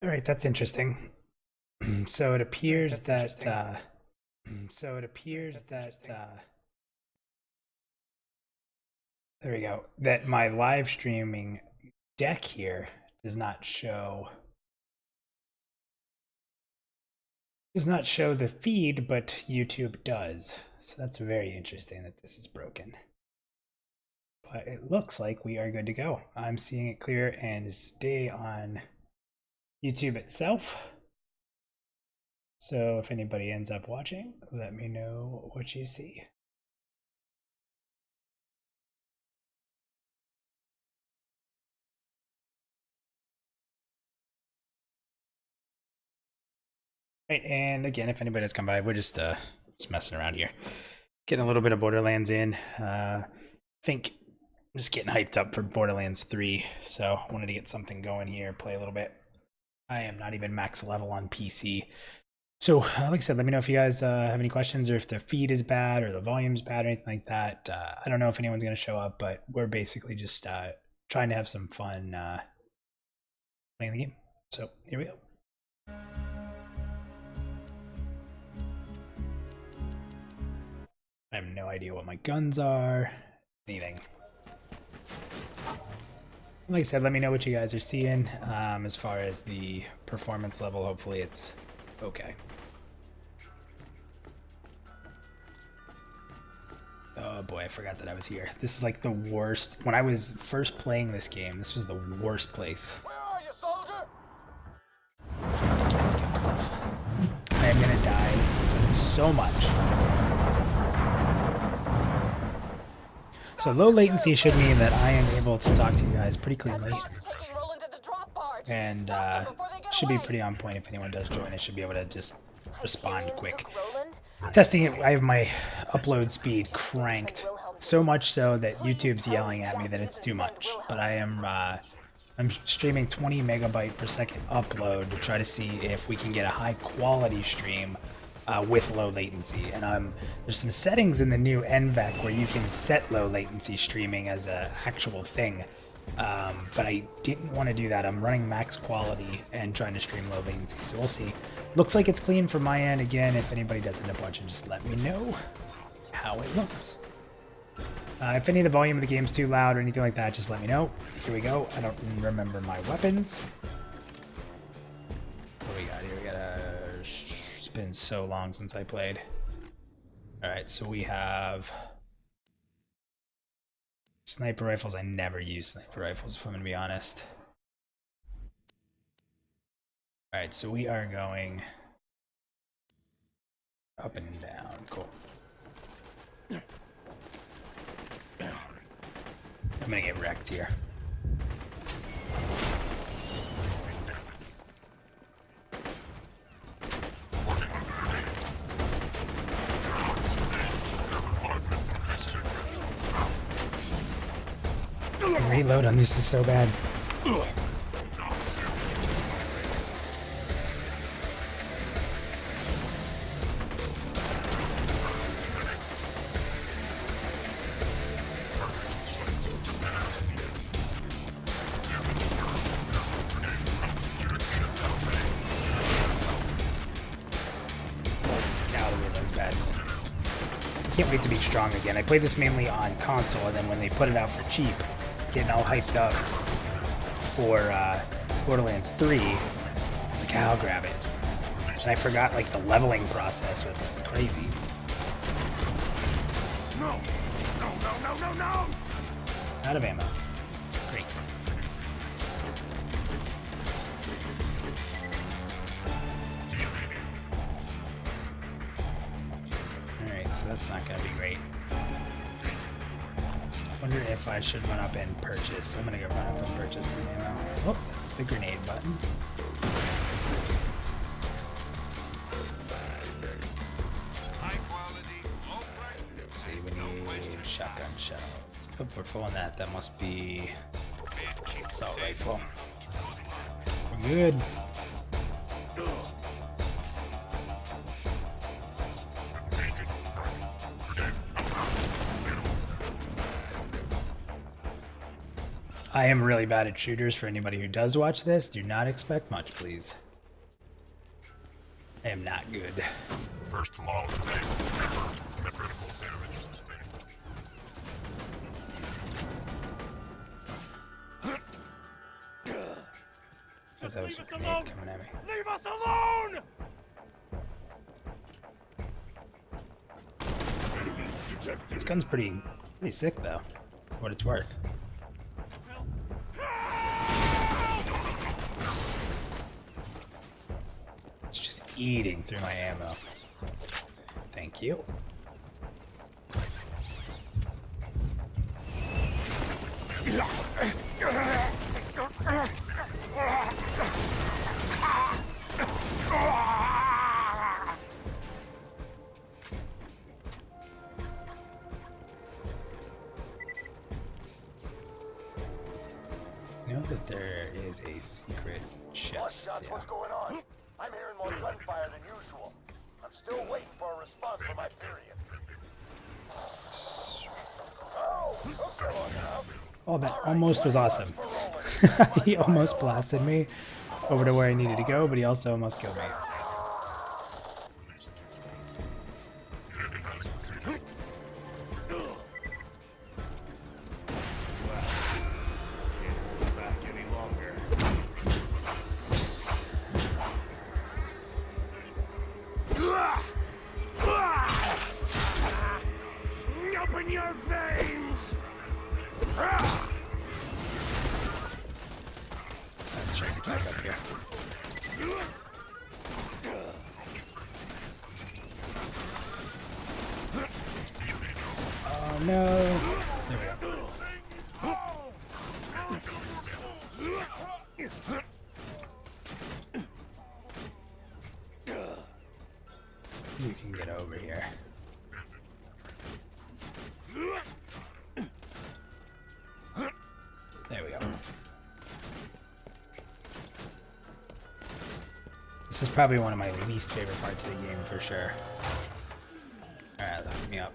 All right, that's interesting. So it appears that there we go. That my live streaming deck here does not show the feed, but YouTube does. So that's very interesting that this is broken. But it looks like we are good to go. I'm seeing it clear and stay on YouTube itself. So if anybody ends up watching, let me know what you see. Right, and again, if anybody has come by, we're just messing around here, getting a little bit of Borderlands in. I think I'm just getting hyped up for Borderlands 3, so I wanted to get something going here, play a little bit. I am not even max level on PC. So, like I said, let me know if you guys have any questions or if the feed is bad or the volume's bad or anything like that. I don't know if anyone's going to show up, but we're basically just trying to have some fun playing the game. So, here we go. I have no idea what my guns are, anything. Like I said, let me know what you guys are seeing as far as the performance level. Hopefully it's okay. Oh boy, I forgot that I was here. This is like the worst. When I was first playing this game, this was the worst place. Where are you, soldier? Can't skip stuff. I am gonna die so much. So low latency should mean that I am able to talk to you guys pretty cleanly. And should be pretty on point if anyone does join. I should be able to just respond quick. Testing it, I have my upload speed cranked so much so that YouTube's yelling at me that it's too much. But I am I'm streaming 20 megabyte per second upload to try to see if we can get a high quality stream with low latency. And there's some settings in the new NVEC where you can set low latency streaming as an actual thing. But I didn't want to do that. I'm running max quality and trying to stream low latency, so we'll see. Looks like it's clean from my end. Again, if anybody does end up watching, just let me know how it looks. If any of the volume of the game's too loud or anything like that, just let me know. Here we go. I don't remember my weapons. What do we got here? We got it's been so long since I played. Alright, so we have sniper rifles. I never use sniper rifles, if I'm gonna be honest. Alright, so we are going up and down. Cool. I'm gonna get wrecked here. Reload on this is so bad. Can't wait to be strong again. I played this mainly on console, and then when they put it out for cheap, getting all hyped up for Borderlands 3, I was like, I'll grab it. And I forgot, like, the leveling process was crazy. No! No, no, no, no, no! Out of ammo. Great. Alright, so that's not gonna be great. Wonder if I should run up and purchase. I'm gonna go run up and purchase some ammo. Oh, that's the grenade button. Let's see, we need shotgun shells. Nope, we're full on that. That must be assault rifle. We're good. I am really bad at shooters. For anybody who does watch this, do not expect much, please. I am not good. First law of the day. Never critical damage sustained. That was a grenade coming at me. Leave us alone! This gun's pretty sick though, for what it's worth. It's just eating through my ammo. Thank you. I know that there is a secret chest. Shots, what's going on? I'm hearing more gunfire than usual. I'm still waiting for a response from my period. Oh, okay, long enough. Oh, that almost was awesome. He almost blasted me over to where I needed to go, but he also almost killed me. Open your veins! Let's try to get back up here. Oh no! There we go. You can get over here. There we go. This is probably one of my least favorite parts of the game for sure. Alright, look me up.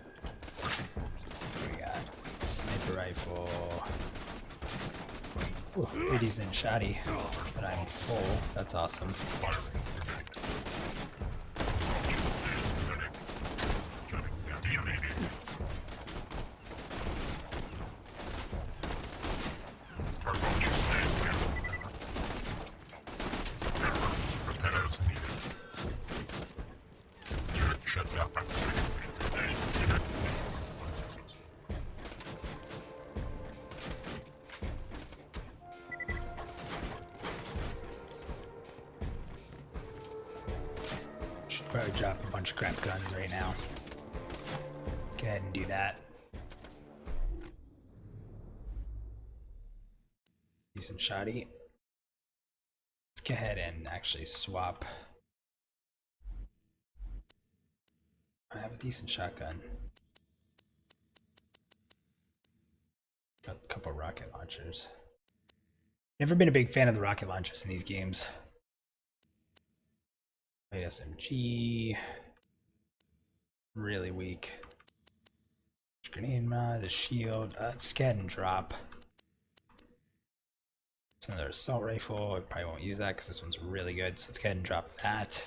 What do we got? Sniper rifle. Ooh, pretty decent shoddy. But I'm full. That's awesome. Should probably drop a bunch of crap guns right now. Go ahead and do that. Decent shoddy. Let's go ahead and actually swap. I have a decent shotgun. Got a couple rocket launchers. Never been a big fan of the rocket launchers in these games. SMG. Really weak. Grenade mod, the shield. Let's go ahead and drop. It's another assault rifle. I probably won't use that because this one's really good. So let's go ahead and drop that.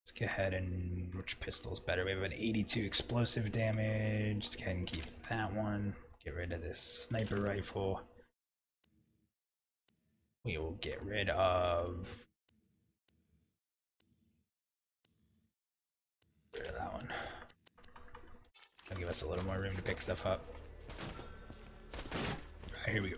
Let's go ahead and, which pistol's better? We have an 82 explosive damage. Let's go ahead and keep that one. Get rid of this sniper rifle. We will get rid of that one. That'll give us a little more room to pick stuff up. Alright, here we go.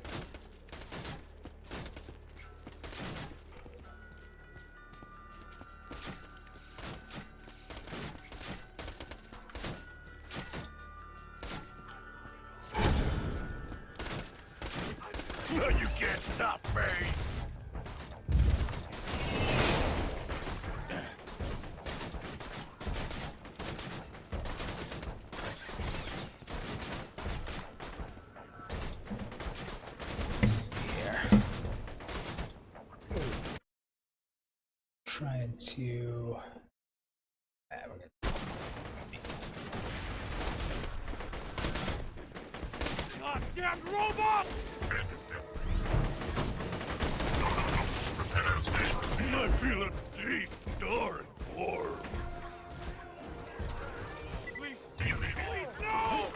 You can't stop me! Trying to we're good. Goddamn robots! I feel a deep, dark horror. Please, please, no!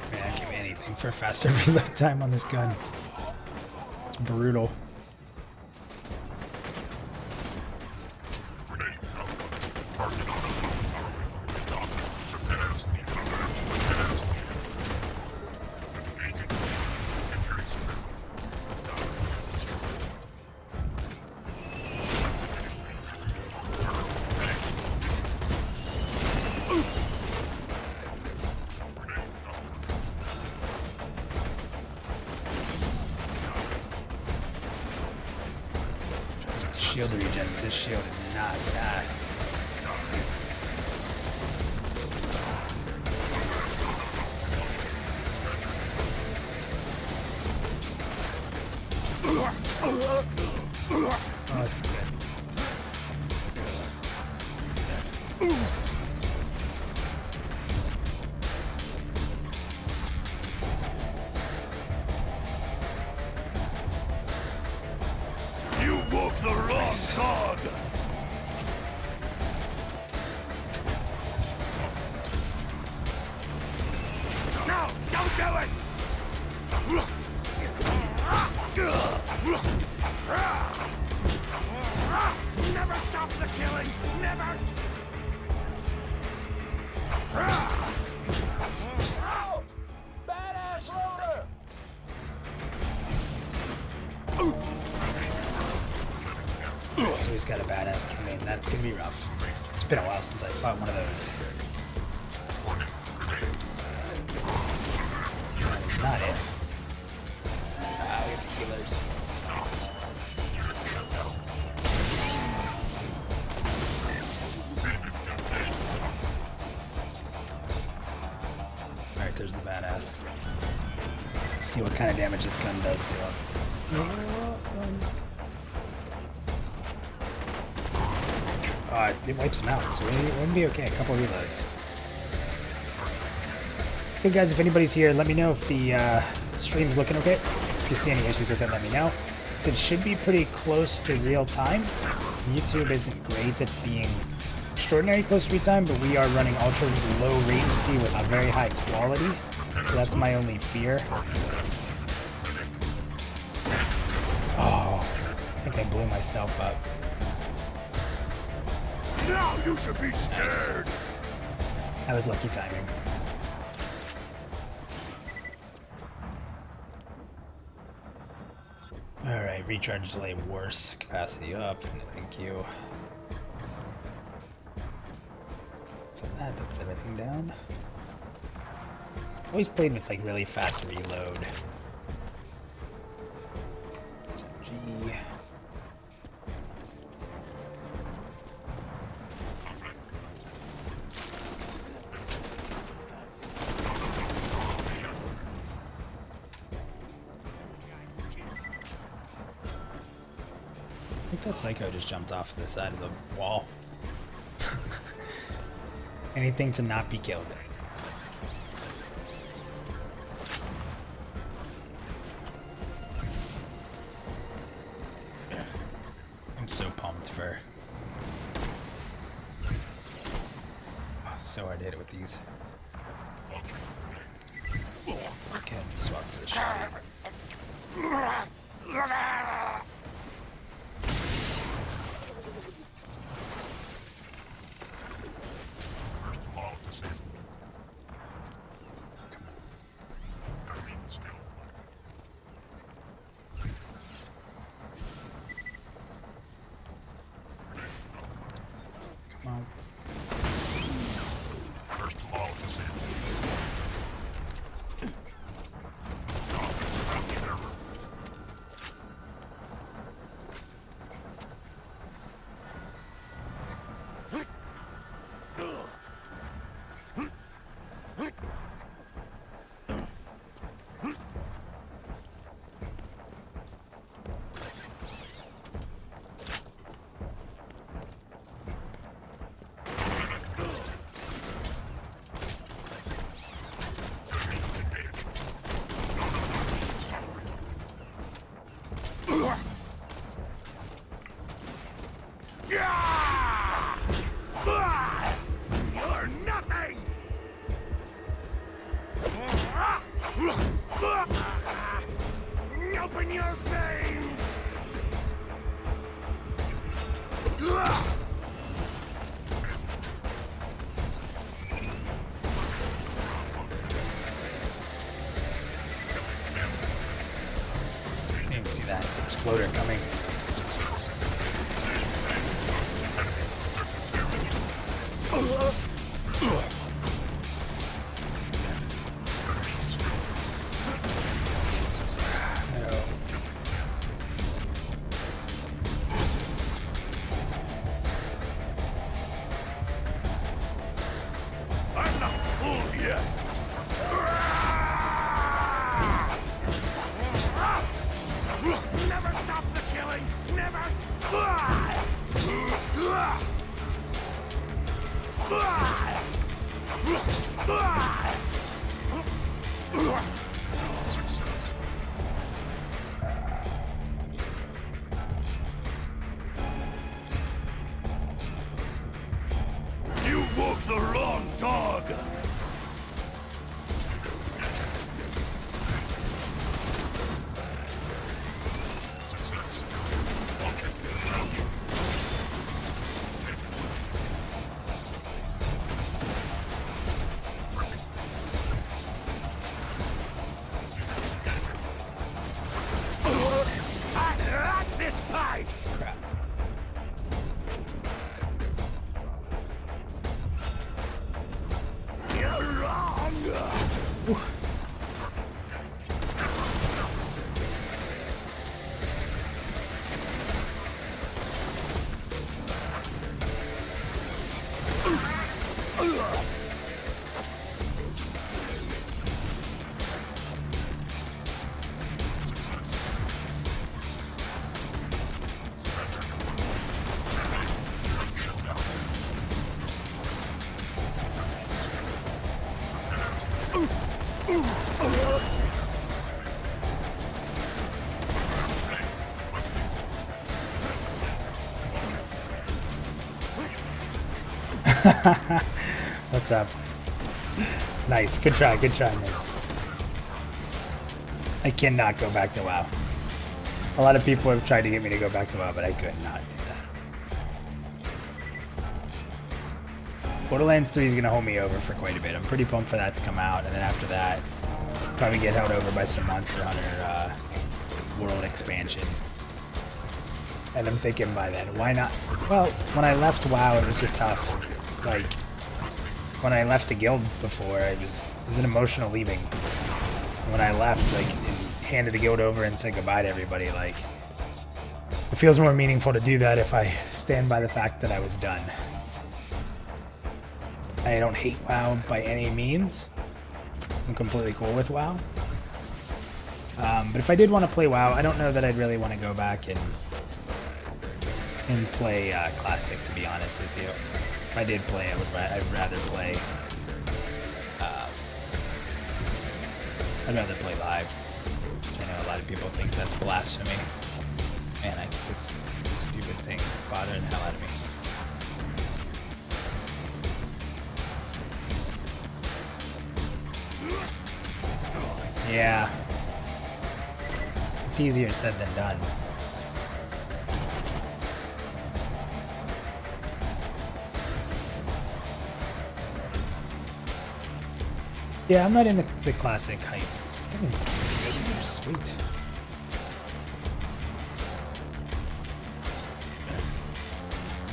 Man, I'd give anything for faster reload time on this gun. It's brutal. Shield regen. This shield is not fast. Oh, that's not good. You woke the wrong dog! No! Don't do it! Never stop the killing! Never! Out! Badass loader! So he's got a badass command. That's gonna be rough. It's been a while since I fought one of those. That is not it. Ah, we have the healers. Alright, there's the badass. Let's see what kind of damage this gun does to him. It wipes him out, so we're gonna be okay. A couple reloads. Hey guys, if anybody's here, let me know if the stream's looking okay. If you see any issues with it, let me know. So it should be pretty close to real time. YouTube isn't great at being extraordinary close to real time, but we are running ultra low latency with a very high quality. So that's my only fear. Oh, I think I blew myself up. Now you should be scared! That was lucky timing. Alright, recharge delay worse. Capacity up. Thank you. So that's everything down. Always played with like really fast reload. SMG. I think that psycho just jumped off the side of the wall. Anything to not be killed. I'm so pumped for... Oh, so hard to hit it with these. Okay, swap to the shot. You're nothing! Open your veins! Didn't even see that exploder coming. I'm not fooled yet! Never stop the killing! Never! You woke the wrong dog! Success. Launching. This bite! Crap. You're wrong! What's up? Nice. Good try. Good try, miss. I cannot go back to WoW. A lot of people have tried to get me to go back to WoW, but I could not do that. Borderlands 3 is going to hold me over for quite a bit. I'm pretty pumped for that to come out, and then after that, probably get held over by some Monster Hunter world expansion. And I'm thinking by then, why not? Well, when I left WoW, it was just tough. Like, when I left the guild before, it was an emotional leaving. When I left, like, and handed the guild over and said goodbye to everybody, like, it feels more meaningful to do that if I stand by the fact that I was done. I don't hate WoW by any means. I'm completely cool with WoW. But if I did want to play WoW, I don't know that I'd really want to go back and play Classic, to be honest with you. If I did play, I'd rather play. I'd rather play live. Which I know a lot of people think that's blasphemy. Man, I get this stupid thing bothering the hell out of me. Yeah. It's easier said than done. Yeah, I'm not in the classic hype. Is this thing sweet?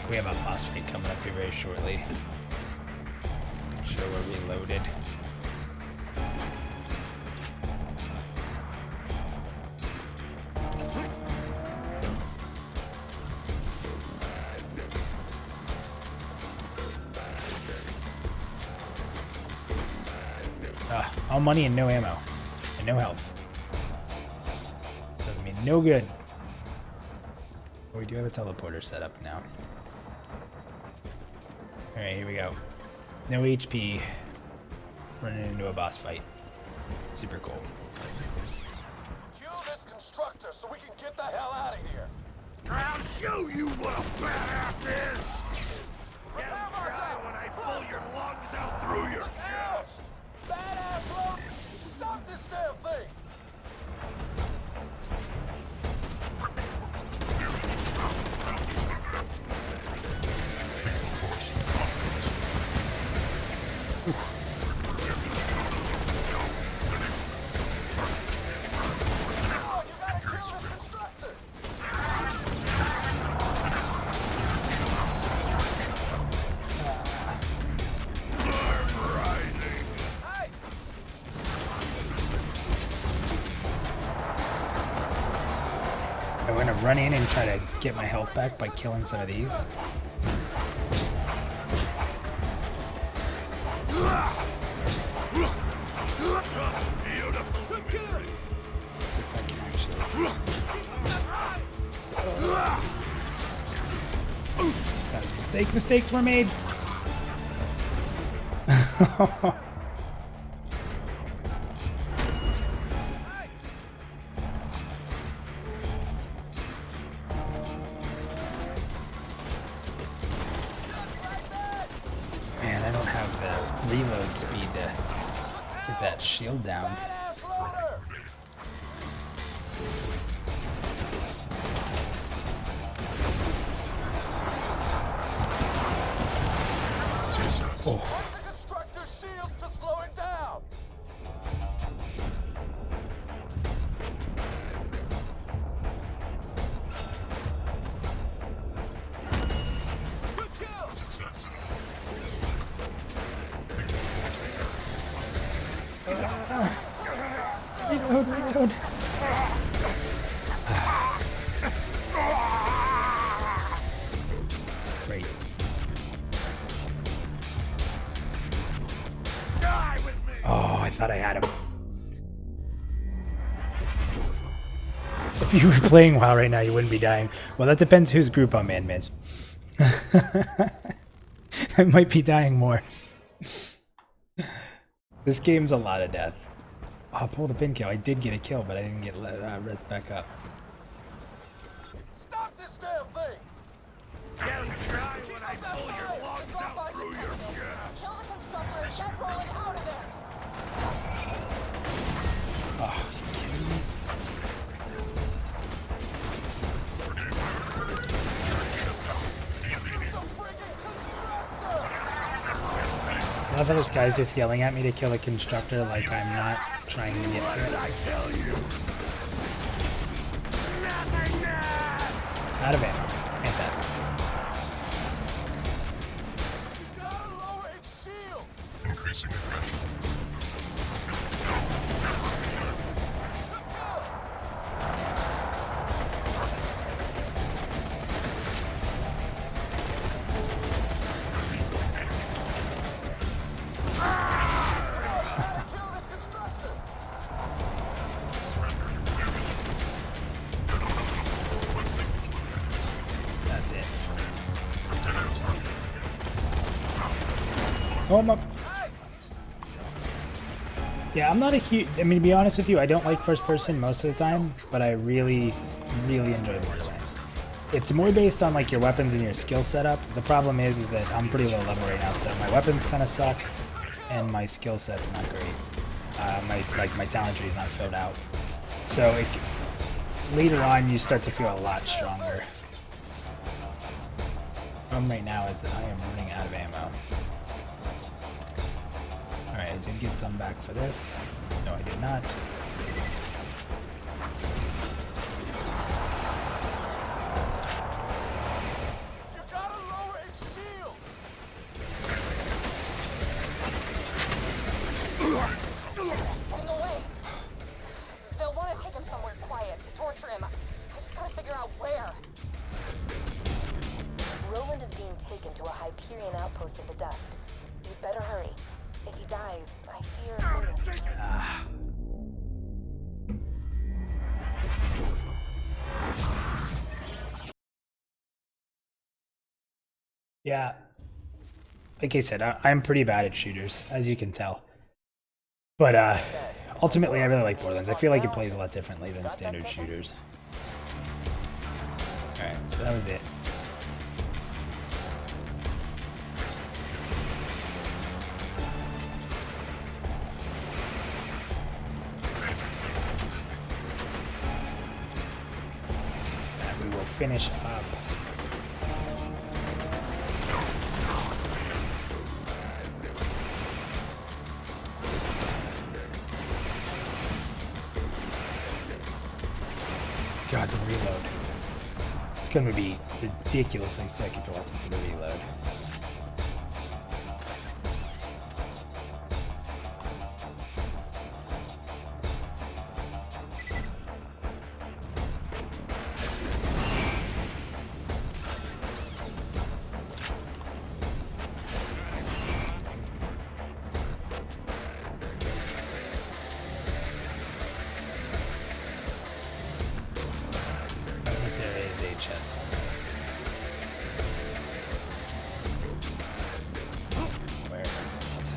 We have a boss fight coming up here very shortly. Make sure we're reloaded. All money and no ammo. And no health. Doesn't mean no good. We do have a teleporter set up now. Alright, here we go. No HP. Running into a boss fight. Super cool. Kill this constructor so we can get the hell out of here. Ground show you what a badass is! Down try when I pull your lungs out through your chest! Badass load! Stop this damn thing! Oh, you gotta kill this constructor! Nice! I want to run in and try to get my health back by killing some of these. Such beautiful misery! Let's see if I can actually. That was a mistake. Mistakes were made. Man, I don't have the reload speed to get that shield down. Badass loader! Oh, Break the constructor's shields to slow it down! Good kill! Success. reload, reload. Great. Die with me! Oh, I thought I had him. If you were playing WoW right now, you wouldn't be dying. Well, that depends whose group I'm in, Miz. I might be dying more. This game's a lot of death. Oh, pull the pin kill. I did get a kill, but I didn't get res back up. Stop this damn thing! Down try when I pull your lungs out through your chest! Kill the constructor and get rolling out of there! Oh, you kidding me? Shoot the friggin' constructor! I love how this guy's just yelling at me to kill a constructor like I'm not trying to get to it. I tell you! Nothingness! Out of ammo. Fantastic. You gotta lower its shields! Increasing aggression. Good kill! Oh, you gotta kill this constructor! That's it. Oh, I'm up. Nice! Yeah, I'm not a huge... I mean, to be honest with you, I don't like first person most of the time, but I really, really enjoy Borderlands. It's more based on, like, your weapons and your skill setup. The problem is that I'm pretty low level right now, so my weapons kind of suck, and my skill set's not great. My talent tree is not filled out. So, later on, you start to feel a lot stronger. Problem right now is that I am running out of ammo. Alright, I did get some back for this. No, I did not. You gotta lower its shields! He's getting away. They'll want to take him somewhere quiet to torture him. I just gotta figure out where. Roland is being taken to a Hyperion outpost in the dust. You'd better hurry. If he dies, I fear Roland. Yeah. Like I said, I'm pretty bad at shooters, as you can tell. But ultimately, I really like Borderlands. I feel like it plays a lot differently than standard shooters. Alright, so that was it. And we will finish up. God, the reload. It's gonna be ridiculously sick if it wasn't for the reload. HS. Where is it?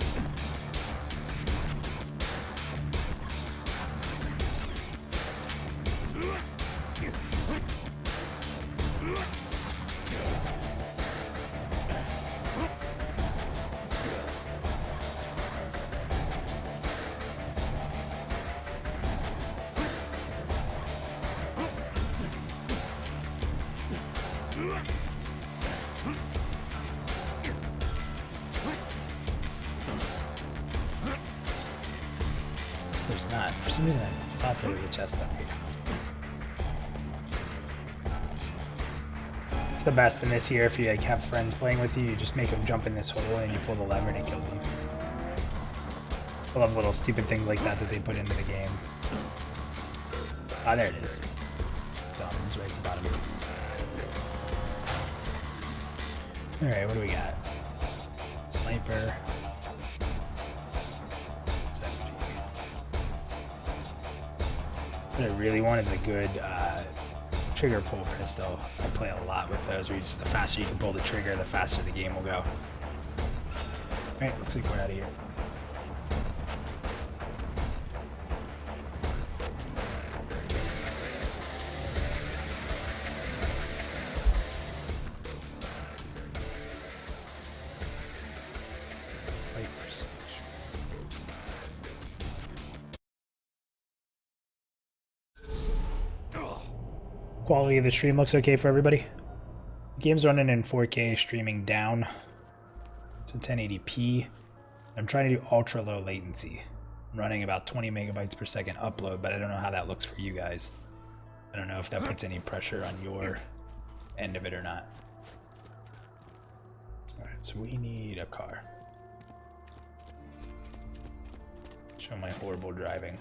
There's not. For some reason, I thought there was a chest up here. It's the best in this here. If you like have friends playing with you, you just make them jump in this hole and you pull the lever and it kills them. I love little stupid things like that that they put into the game. Ah, there it is. Diamonds right at the bottom. Alright, what do we got? Sniper. What I really want is a good trigger pull pistol. I play a lot with those where the faster you can pull the trigger, the faster the game will go. Alright, looks like we're out of here. Wait for stage. Quality of the stream looks okay for everybody. The game's running in 4K, streaming down to 1080p. I'm trying to do ultra low latency. I'm running about 20 megabytes per second upload, but I don't know how that looks for you guys. I don't know if that puts any pressure on your end of it or not. Alright, so we need a car. Show my horrible driving.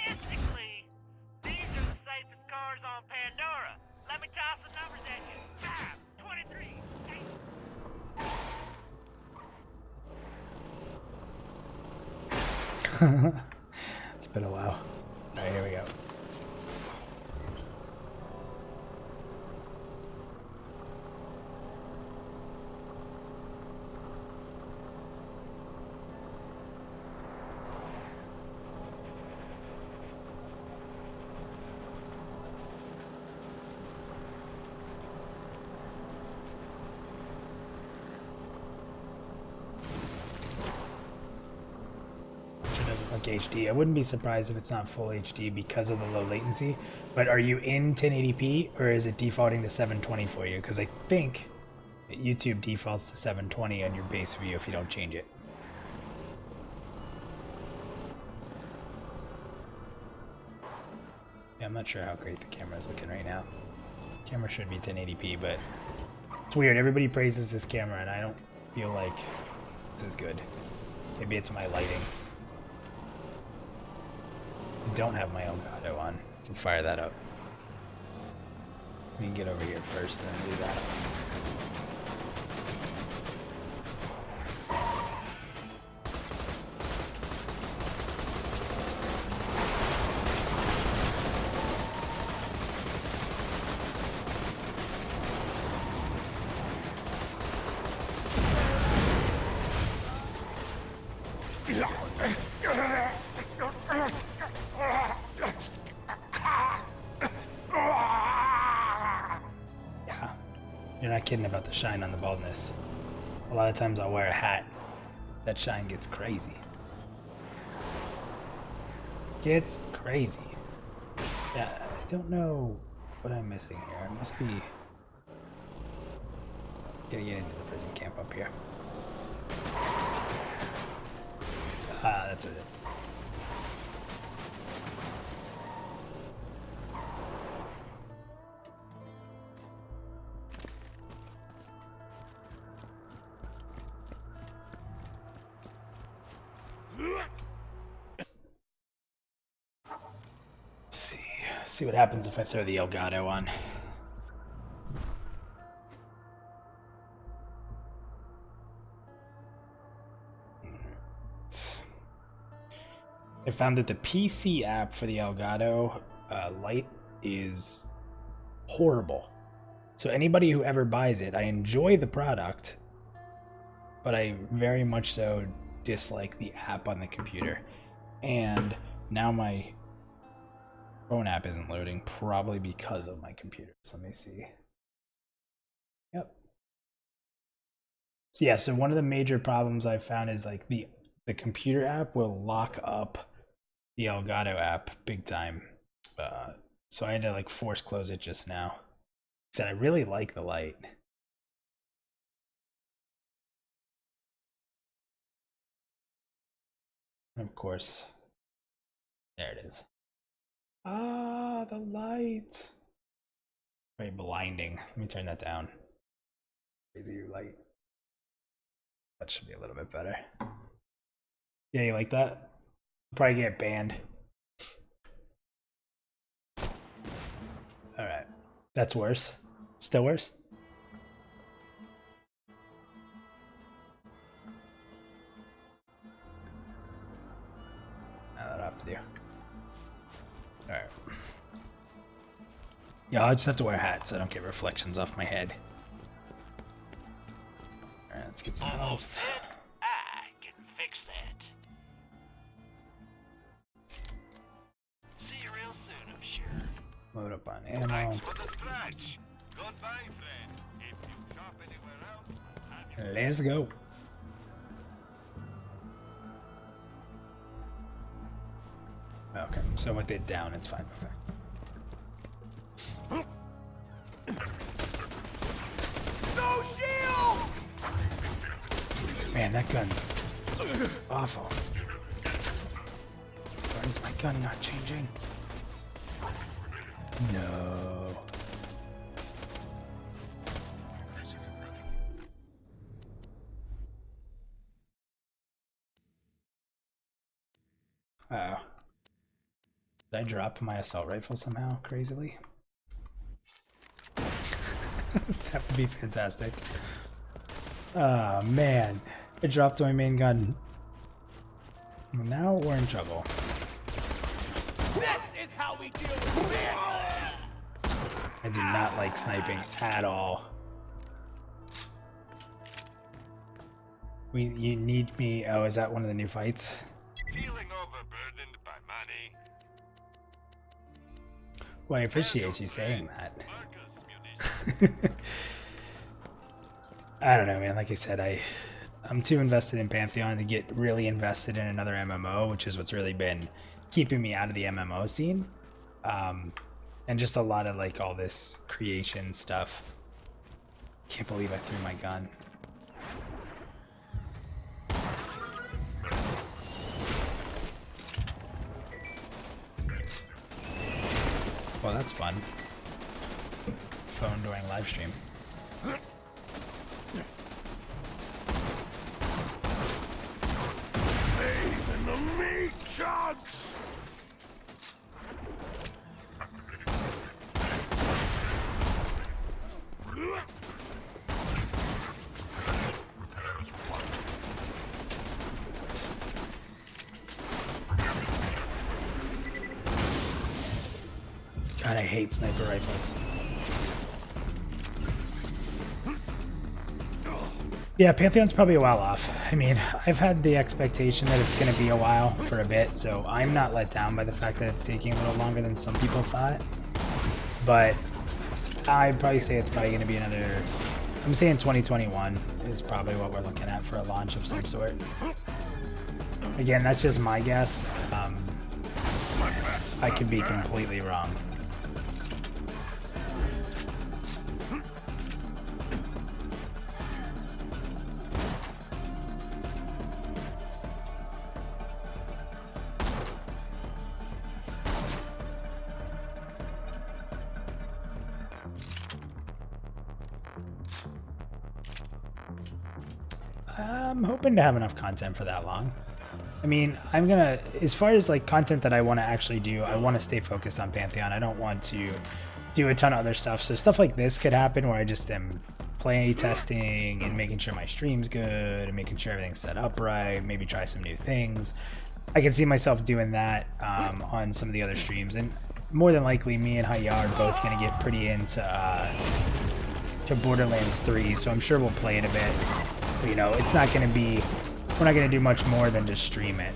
Statistically, these are the safest cars on Pandora. Let me toss the numbers at you. 5, 23, 8. It's been a while. Alright, here we go. HD. I wouldn't be surprised if it's not full HD because of the low latency, but are you in 1080p or is it defaulting to 720 for you? Because I think that YouTube defaults to 720 on your base view if you don't change it. Yeah, I'm not sure how great the camera is looking right now. Camera should be 1080p, but it's weird. Everybody praises this camera and I don't feel like it's as good. Maybe it's my lighting. I don't have my Elgato on. I can fire that up. We can get over here first and then do that. You're not kidding about the shine on the baldness. A lot of times I'll wear a hat. That shine gets crazy. Gets crazy. Yeah, I don't know what I'm missing here. I must be gonna get into the prison camp up here. Ah, that's what it is. See what happens if I throw the Elgato on. I found that the PC app for the Elgato Lite is horrible. So anybody who ever buys it, I enjoy the product, but I very much so dislike the app on the computer. And now my phone app isn't loading, probably because of my computer. So let me see. Yep. So yeah, so one of the major problems I've found is like the computer app will lock up the Elgato app big time. So I had to like force close it just now. I said I really like the light. And of course, there it is. Ah, the light. Very blinding. Let me turn that down. Crazy light. That should be a little bit better. Yeah, you like that? Probably get banned. Alright. That's worse. Still worse? Now that'll have to do. Alright. Yeah, I'll just have to wear a hat so I don't get reflections off my head. Alright, let's get some health. I can fix that. See you real soon, I'm sure. Load up on ammo. Thanks for the scratch. Goodbye, friend. If you shop anywhere else, Let's go. Okay, so with it down, it's fine. Okay. No shield! Man, that gun's awful. Why is my gun not changing? No. Uh-oh. Did I drop my assault rifle somehow, crazily? That would be fantastic. Oh man, I dropped my main gun. Well, now we're in trouble. This is how we deal with this! I do not like sniping at all. You need me. Oh, is that one of the new fights? feeling overburdened by money. Well, I appreciate you saying that. I don't know, man. Like I said, I'm too invested in Pantheon to get really invested in another MMO, which is what's really been keeping me out of the MMO scene. And just a lot of like all this creation stuff. Can't believe I threw my gun. Well, that's fun. Phone during live stream. Even the meat chunks! God, I hate sniper rifles. Yeah, Pantheon's probably a while off. I mean, I've had the expectation that it's going to be a while for a bit, so I'm not let down by the fact that it's taking a little longer than some people thought. But I'd probably say it's probably going to be another I'm saying 2021 is probably what we're looking at for a launch of some sort. Again, that's just my guess. I could be completely wrong. I'm hoping to have enough content for that long. I mean, I'm gonna, as far as like content that I want to actually do, I want to stay focused on Pantheon. I don't want to do a ton of other stuff. So stuff like this could happen where I just am play testing and making sure my stream's good and making sure everything's set up right, maybe try some new things. I can see myself doing that on some of the other streams. And more than likely, me and Haya are both gonna get pretty into Borderlands 3, so I'm sure we'll play it a bit. But, you know, it's not going to be, we're not going to do much more than just stream it.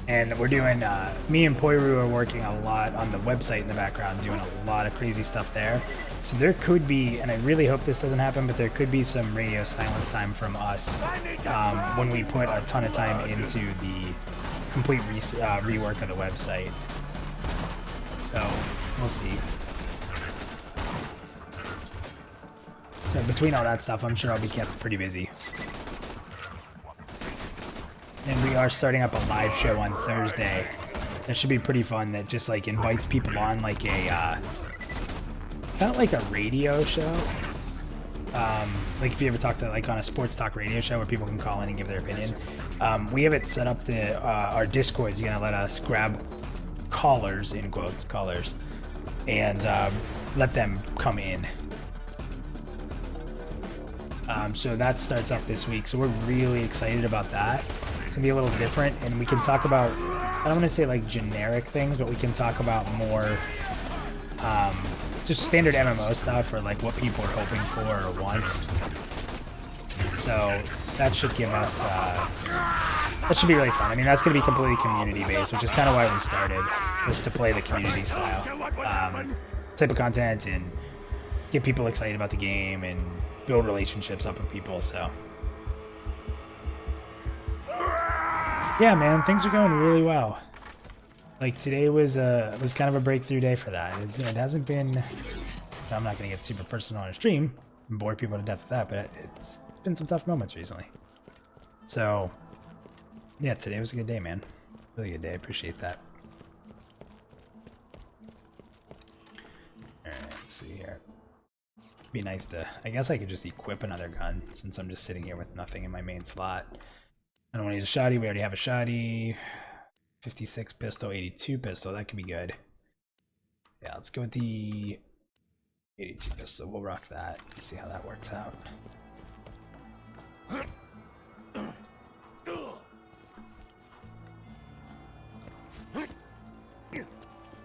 And we're doing, me and Poiru are working a lot on the website in the background, doing a lot of crazy stuff there. So there could be, and I really hope this doesn't happen, but there could be some radio silence time from us when we put a ton of time into the complete rework of the website. So we'll see. So between all that stuff, I'm sure I'll be kept pretty busy. And we are starting up a live show on Thursday. That should be pretty fun. That just like invites people on like a kind of like a radio show. Like if you ever talk to like on a sports talk radio show where people can call in and give their opinion. We have it set up to our Discord's gonna let us grab callers, in quotes, callers, and let them come in. So that starts up this week, so we're really excited about that. It's gonna be a little different, and we can talk about, I don't want to say like generic things, but we can talk about more just standard MMO stuff, or like what people are hoping for or want. So that should give us, that should be really fun. I mean, that's gonna be completely community based, which is kind of why we started, was to play the community style type of content and get people excited about the game and build relationships up with people. So yeah, man, things are going really well. Like today was kind of a breakthrough day for that. It hasn't been, I'm not gonna get super personal on a stream and bore people to death with that, but it's been some tough moments recently. So yeah, today was a good day, man. Really good day. I appreciate that. All right, let's see here. Be nice to, I guess I could just equip another gun since I'm just sitting here with nothing in my main slot. I don't want to use a shotty. We already have a shotty. 56 pistol, 82 pistol. That could be good. Yeah, let's go with the 82 pistol. We'll rock that. Let's see how that works out.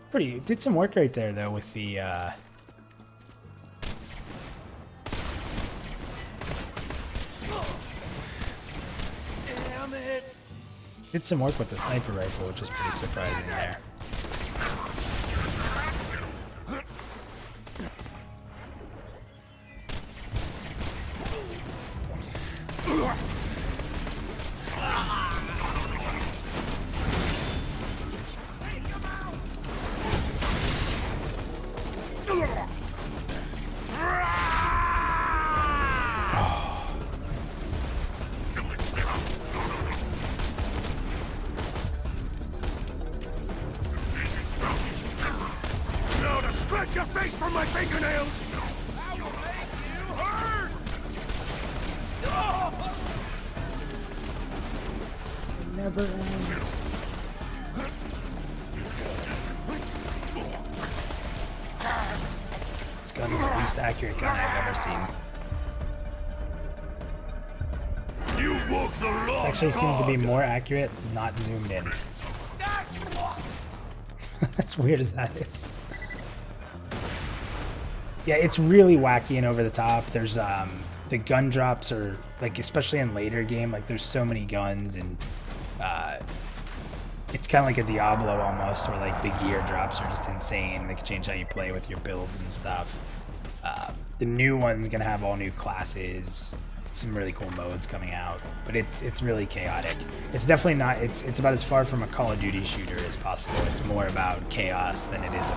Pretty, did some work right there though with the did some work with the sniper rifle, which is pretty surprising there. Stretch your face from my fingernails! I will make you hurt! It never ends. This gun is the least accurate gun I've ever seen. You walk the long It actually seems to be more accurate, not zoomed in. As weird as that is. Yeah, it's really wacky and over the top. There's the gun drops are like, especially in later game, like there's so many guns and It's kind of like a Diablo almost, where like the gear drops are just insane. They can change how you play with your builds and stuff. The new one's gonna have all new classes, some really cool modes coming out, but it's really chaotic. It's definitely not. It's about as far from a Call of Duty shooter as possible. It's more about chaos than it is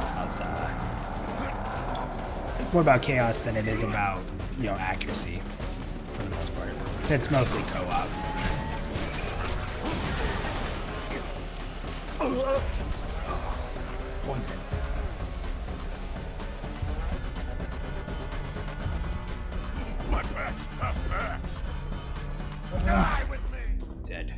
about accuracy for the most part. It's mostly co-op. Poison. My back's half backs. Die with me. Dead.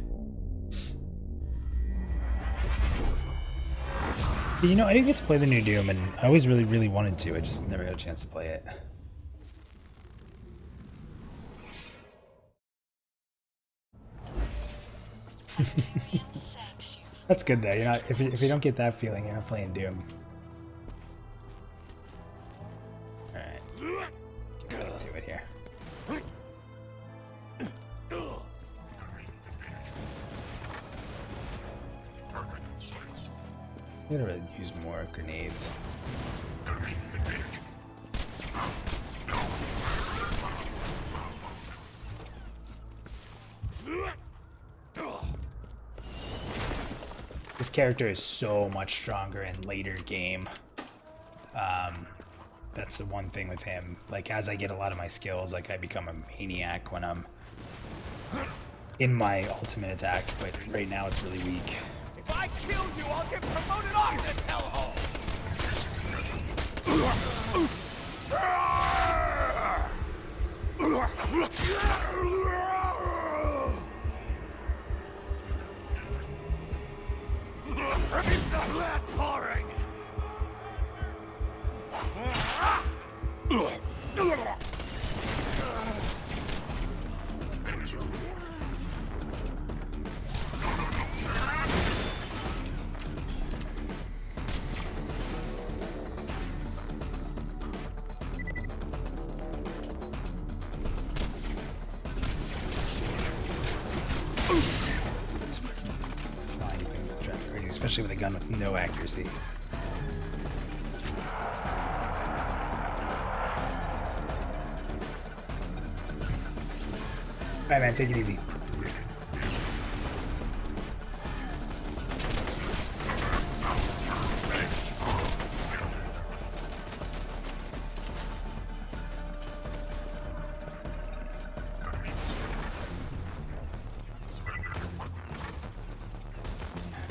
You know, I didn't get to play the new Doom, and I always really, really wanted to. I just never got a chance to play it. That's good though. You're not if you don't get that feeling, you're not playing Doom. All right, let's get right into it here. I'm gonna really use more grenades. This character is so much stronger in later game. That's the one thing with him. Like, as I get a lot of my skills, like I become a maniac when I'm in my ultimate attack, but right now it's really weak. If I kill you, I'll get promoted off this hellhole. It's the blood pouring. Flying things drive crazy, especially with a gun with no accuracy. Alright, man, take it easy.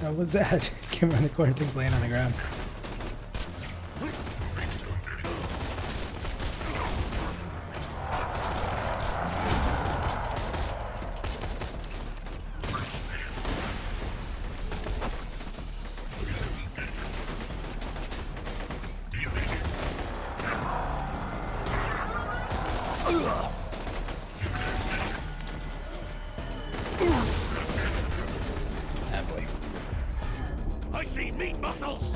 What was that? Came around the corner, things laying on the ground. I see meat muscles.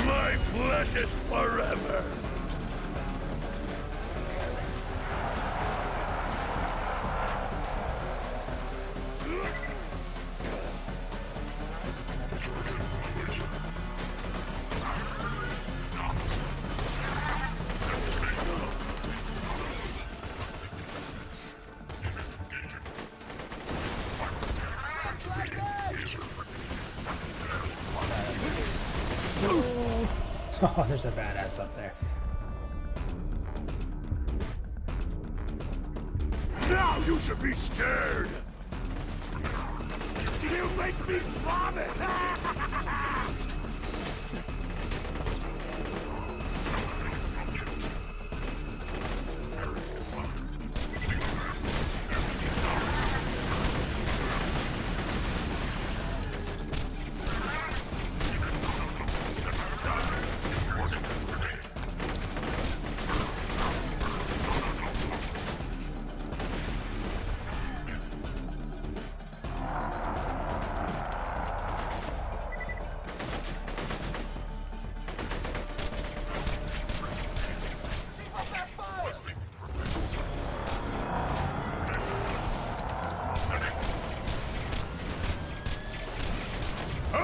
My flesh is forever. Oh, there's a badass up there. Now you should be scared. You make me vomit.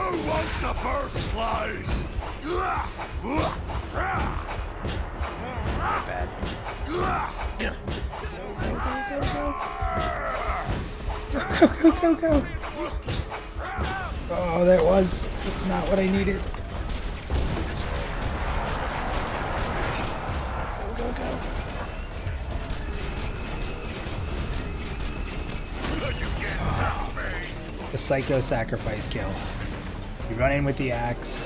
Who wants the first slice? It's not bad. Go, go, go, go, go. Oh, that's not what I needed. Go, go, go. The psycho sacrifice kill. You run in with the axe,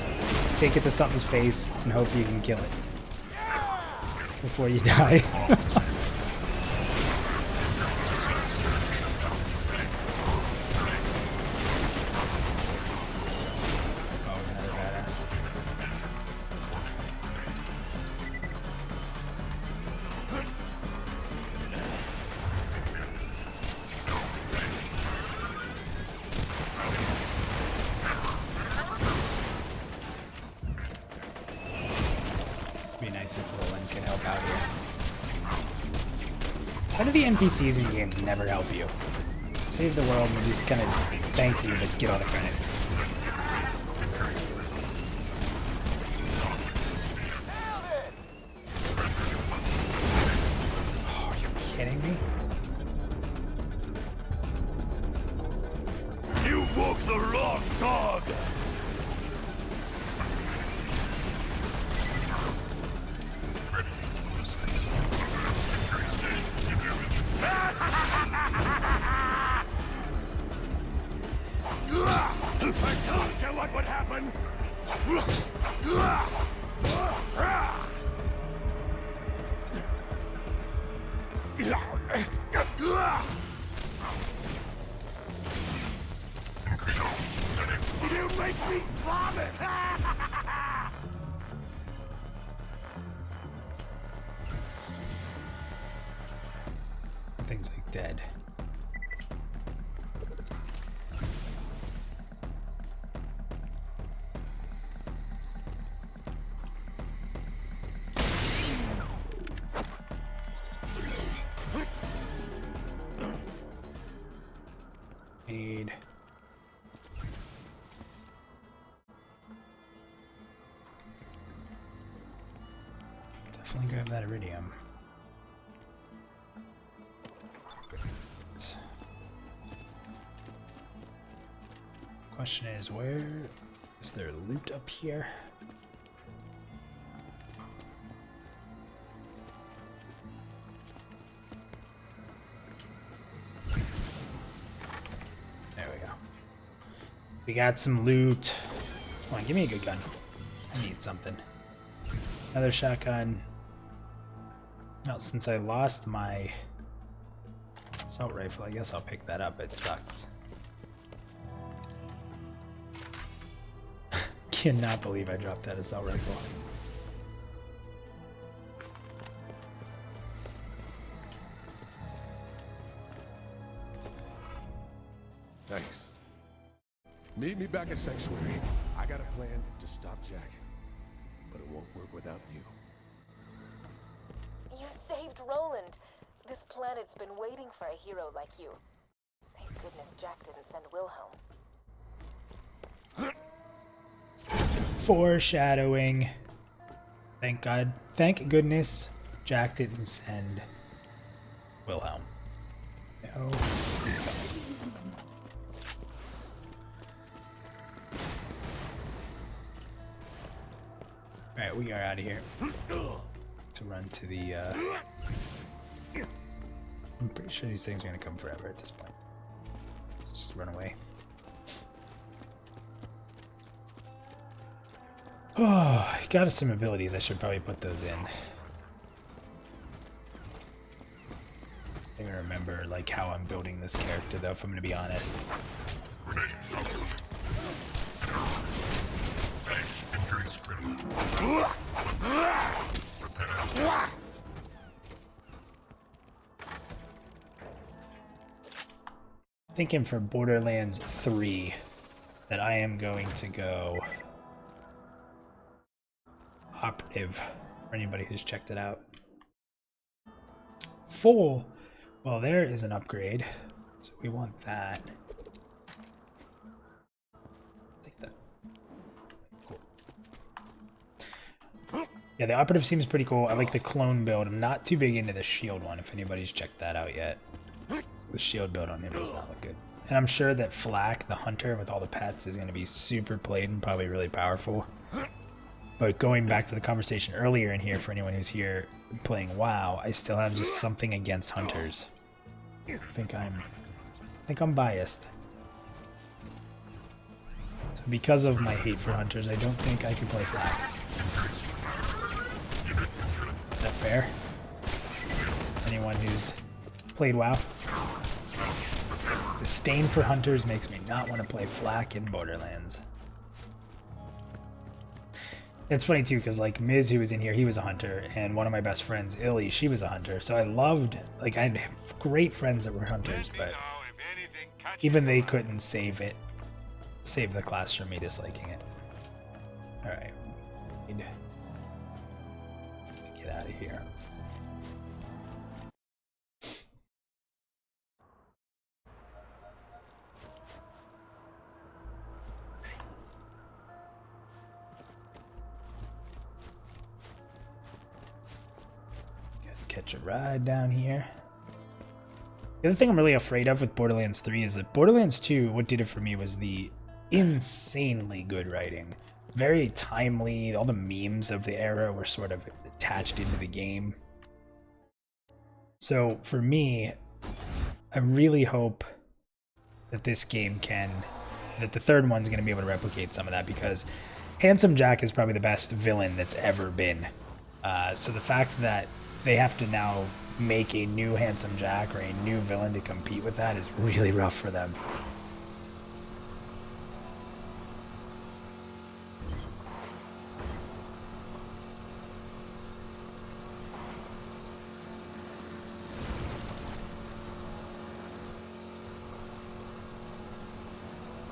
take it to something's face, and hope you can kill it before you die. Oh, another badass. Be nice if Roland could help out here. Why do the NPCs in games never help you? Save the world and just kind of thank you but get all the credit. Oh, are you kidding me? You woke the wrong dog! I told you what would happen! You make me vomit! Things like dead. Need. Definitely grab that iridium. Question is, where is there loot up here? There we go. We got some loot. Come on, give me a good gun. I need something. Another shotgun. Well, since I lost my assault rifle, I guess I'll pick that up. It sucks. Cannot believe I dropped that assault rifle. Thanks. Meet me back at Sanctuary. I got a plan to stop Jack, but it won't work without you. You saved Roland. This planet's been waiting for a hero like you. Thank goodness Jack didn't send Wilhelm. Foreshadowing. Thank God. Thank goodness Jack didn't send Wilhelm. No, he's coming. Alright, we are out of here. To run to the, I'm pretty sure these things are gonna come forever at this point. Let's just run away. Oh, I got some abilities. I should probably put those in. I don't remember like how I'm building this character though, if I'm gonna be honest. Thinking for Borderlands 3 that I am going to go operative for anybody who's checked it out. Full, well, there is an upgrade, so we want that. Yeah, the operative seems pretty cool. I like the clone build. I'm not too big into the shield one, if anybody's checked that out yet. The shield build on him does not look good. And I'm sure that Flack, the hunter with all the pets, is going to be super played and probably really powerful. But going back to the conversation earlier in here, for anyone who's here playing WoW, I still have just something against hunters. I think I'm biased. So because of my hate for hunters, I don't think I could play Flack. Is that fair? Anyone who's played WoW? Disdain for hunters makes me not want to play Flack in Borderlands. It's funny too, because like Miz, who was in here, he was a hunter, and one of my best friends, Illy, she was a hunter. So I loved, like, I had great friends that were hunters, but even they couldn't save the class from me disliking it. All right, need to get out of here. Catch a ride down here. The other thing I'm really afraid of with Borderlands 3 is that Borderlands 2, what did it for me was the insanely good writing. Very timely. All the memes of the era were sort of attached into the game. So for me, I really hope that this game that the third one's going to be able to replicate some of that, because Handsome Jack is probably the best villain that's ever been. So the fact that they have to now make a new Handsome Jack or a new villain to compete with that is really rough for them.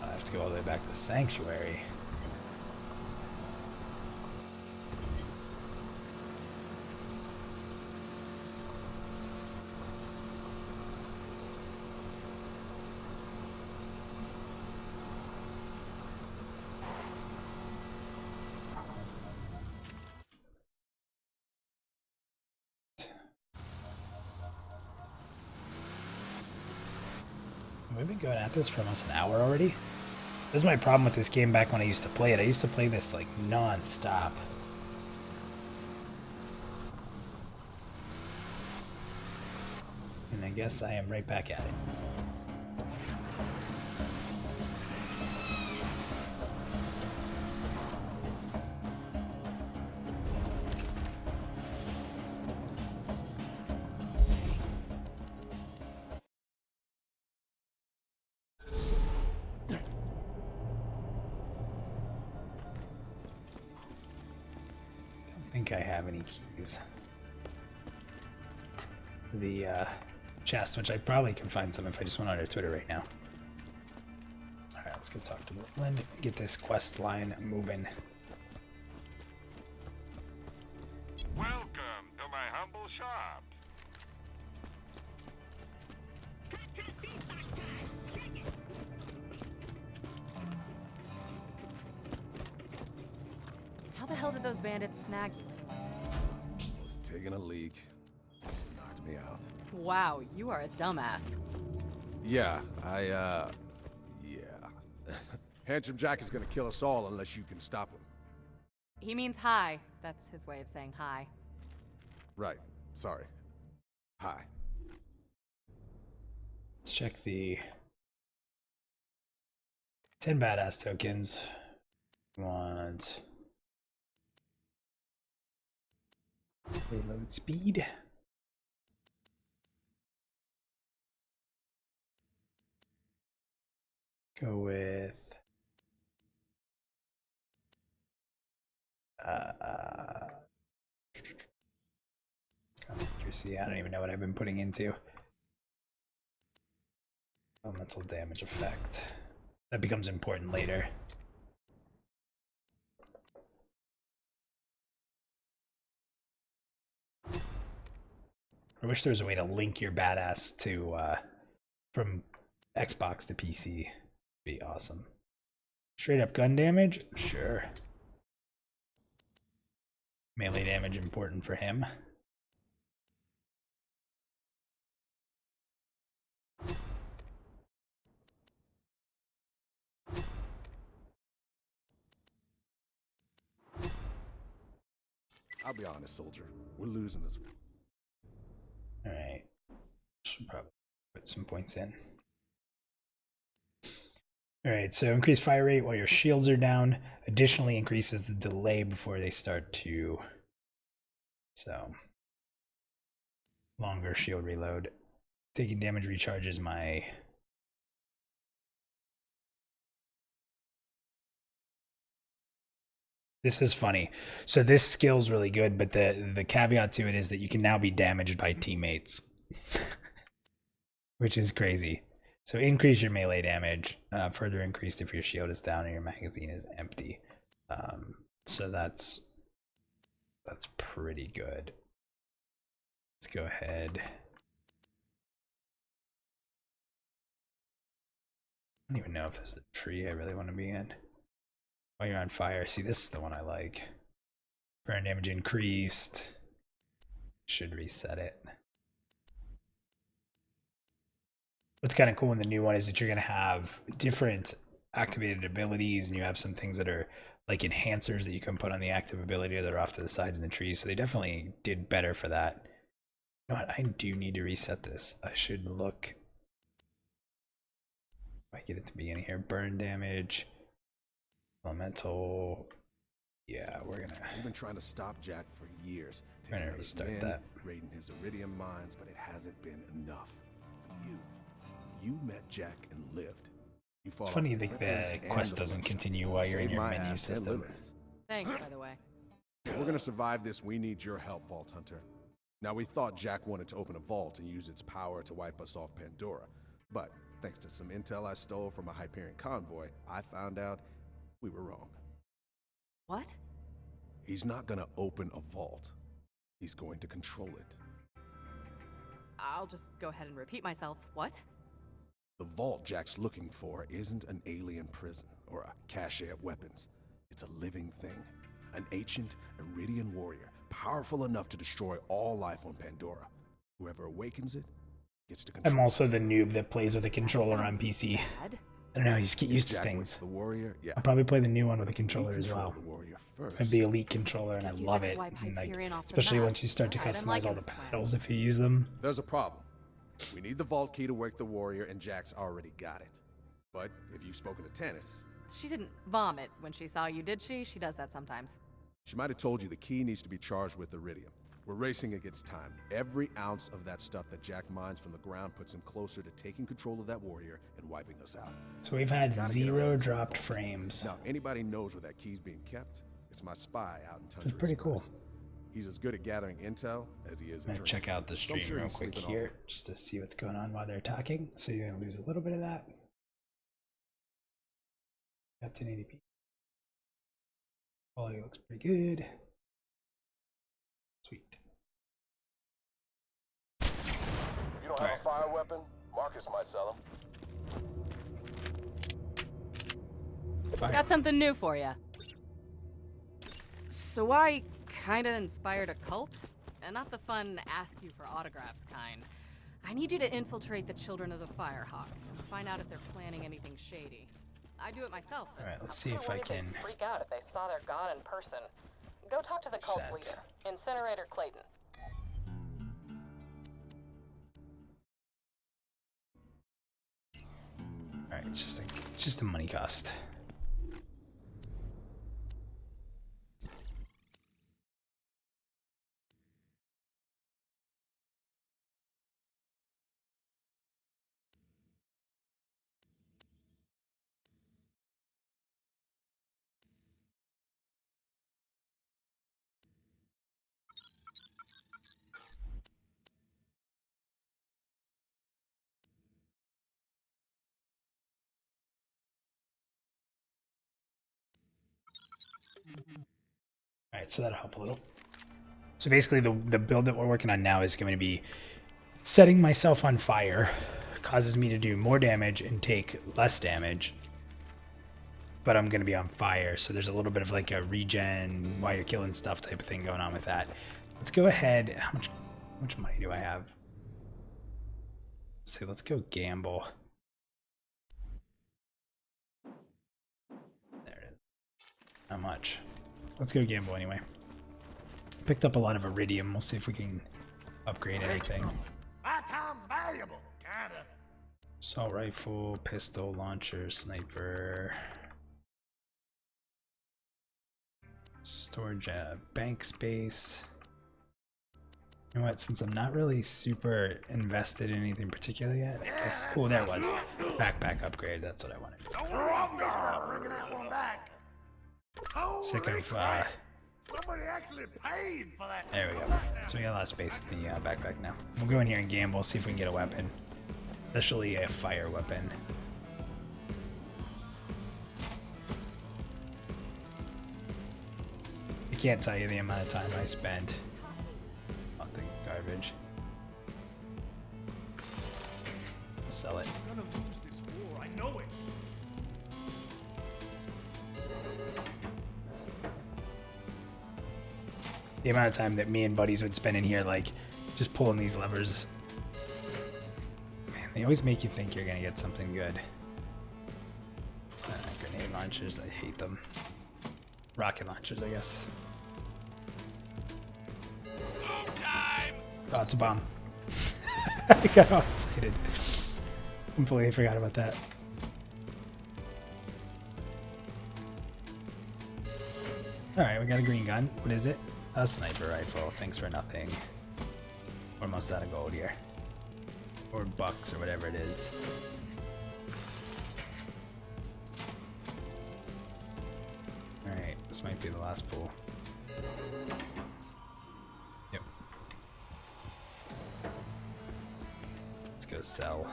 I have to go all the way back to Sanctuary. We've been going at this for almost an hour already. This is my problem with this game back when I used to play it. I used to play this like non-stop. And I guess I am right back at it. I have any keys. The chest, which I probably can find some if I just went under Twitter right now. Alright, let's go talk to Woodland, get this quest line moving. Welcome to my humble shop. How the hell did those bandits snag you? Was taking a leak. Knocked me out. Wow, you are a dumbass. Yeah, yeah. Handsome Jack is gonna kill us all unless you can stop him. He means hi. That's his way of saying hi. Right. Sorry. Hi. Let's check the 10 badass tokens. Want reload speed. Go with accuracy. I don't even know what I've been putting into. Elemental damage effect. That becomes important later. I wish there was a way to link your badass to from Xbox to PC. Be awesome. Straight up gun damage? Sure. Melee damage important for him. I'll be honest, soldier. We're losing this one. Alright. Should probably put some points in. Alright, so increase fire rate while your shields are down. Additionally increases the delay before they start to... So... Longer shield reload. Taking damage recharges my... This is funny. So this skill's really good, but the caveat to it is that you can now be damaged by teammates. Which is crazy. So increase your melee damage, further increased if your shield is down and your magazine is empty. So that's pretty good. Let's go ahead. I don't even know if this is a tree I really want to be in. While you're on fire, see, this is the one I like. Burn damage increased. Should reset it. What's kind of cool in the new one is that you're going to have different activated abilities, and you have some things that are like enhancers that you can put on the active ability that are off to the sides in the trees. So they definitely did better for that. You know what? I do need to reset this. I should look. If I get it to the beginning here. Burn damage. Elemental. Yeah, we're gonna. We've been trying to stop Jack for years. We're gonna restart that. Raiding his iridium mines, but it hasn't been enough. You met Jack and lived. You It's funny that the quest doesn't continue while you're in your menu system. Thanks, by the way. If we're gonna survive this, we need your help, Vault Hunter. Now, we thought Jack wanted to open a vault and use its power to wipe us off Pandora, but thanks to some intel I stole from a Hyperion convoy, I found out we were wrong. What? He's not gonna open a vault. He's going to control it. I'll just go ahead and repeat myself. What? The vault Jack's looking for isn't an alien prison or a cache of weapons. It's a living thing. An ancient Iridian warrior, powerful enough to destroy all life on Pandora. Whoever awakens it gets to control. I'm also the noob that plays with a controller on Sounds PC. bad. I don't know, you just get used to Jack things. the warrior, yeah. I'll probably play the new one with a We controller as control well. the warrior first. I have the elite controller and I Use love it to it. wipe And, like, Hyperion off the especially map. once you start to Alright, I'm customize liking all the this plan. battles if you use them. There's a problem. We need the vault key to wake the warrior, and Jack's already got it. But if you've spoken to Tannis, She didn't vomit when she saw you, did she? She does that sometimes. she might have told you the key needs to be charged with iridium. We're racing against time. Every ounce of that stuff that Jack mines from the ground puts him closer to taking control of that warrior and wiping us out. So we've had Gotta get 0 our hands on dropped the vault. frames. Now, if anybody knows where that key's being kept, it's my spy out in Tundra. It's pretty cool. Express. He's as good at gathering intel as he is I'm at gonna check out the So I'm stream sure real he's quick sleeping here off. just to see what's going on while they're talking. So you're gonna lose a little bit of that. Got 1080p. Quality looks pretty good. Sweet. If you don't have a fire weapon, Marcus might sell them. Fire. Got something new for you. So I kinda inspired a cult, and not the fun ask you for autographs kind. I need you to infiltrate the Children of the Firehawk and find out if they're planning anything shady. I do it myself. But Alright, let's see kinda if I worried can. they'd freak out if they saw their god in person. Go talk to the cult's Set. leader, Incinerator Clayton. Alright, it's just a money cost. Alright, so that'll help a little. So basically the build that we're working on now is going to be setting myself on fire. Causes me to do more damage and take less damage. but I'm gonna be on fire, so there's a little bit of like a regen while you're killing stuff type of thing going on with that. Let's go ahead. How much money do I have? Let's see, let's go gamble. There it is. Not much. Let's go gamble anyway. Picked up a lot of iridium. We'll see if we can upgrade everything. My time's valuable, kinda. Assault rifle, pistol, launcher, sniper. Storage, bank space. You know what, since I'm not really super invested in anything particular yet, I guess. Oh, there it was. Backpack upgrade, that's what I wanted. Bringing that one back. Sick of, Somebody actually paid for that. there we go. So we got a lot of space in the backpack now. We'll go in here and gamble, see if we can get a weapon. Especially a fire weapon. I can't tell you the amount of time I spent on things garbage. Sell it. I'm gonna lose this war, I know it. The amount of time that me and buddies would spend in here, like, just pulling these levers. Man, they always make you think you're gonna get something good. Grenade launchers, I hate them. Rocket launchers, I guess. Oh, it's a bomb. I got all excited. Completely forgot about that. Alright, we got a green gun. What is it? A sniper rifle. Thanks for nothing. We're almost out of gold here. Or bucks, or whatever it is. Alright, this might be the last pool. Yep. Let's go sell.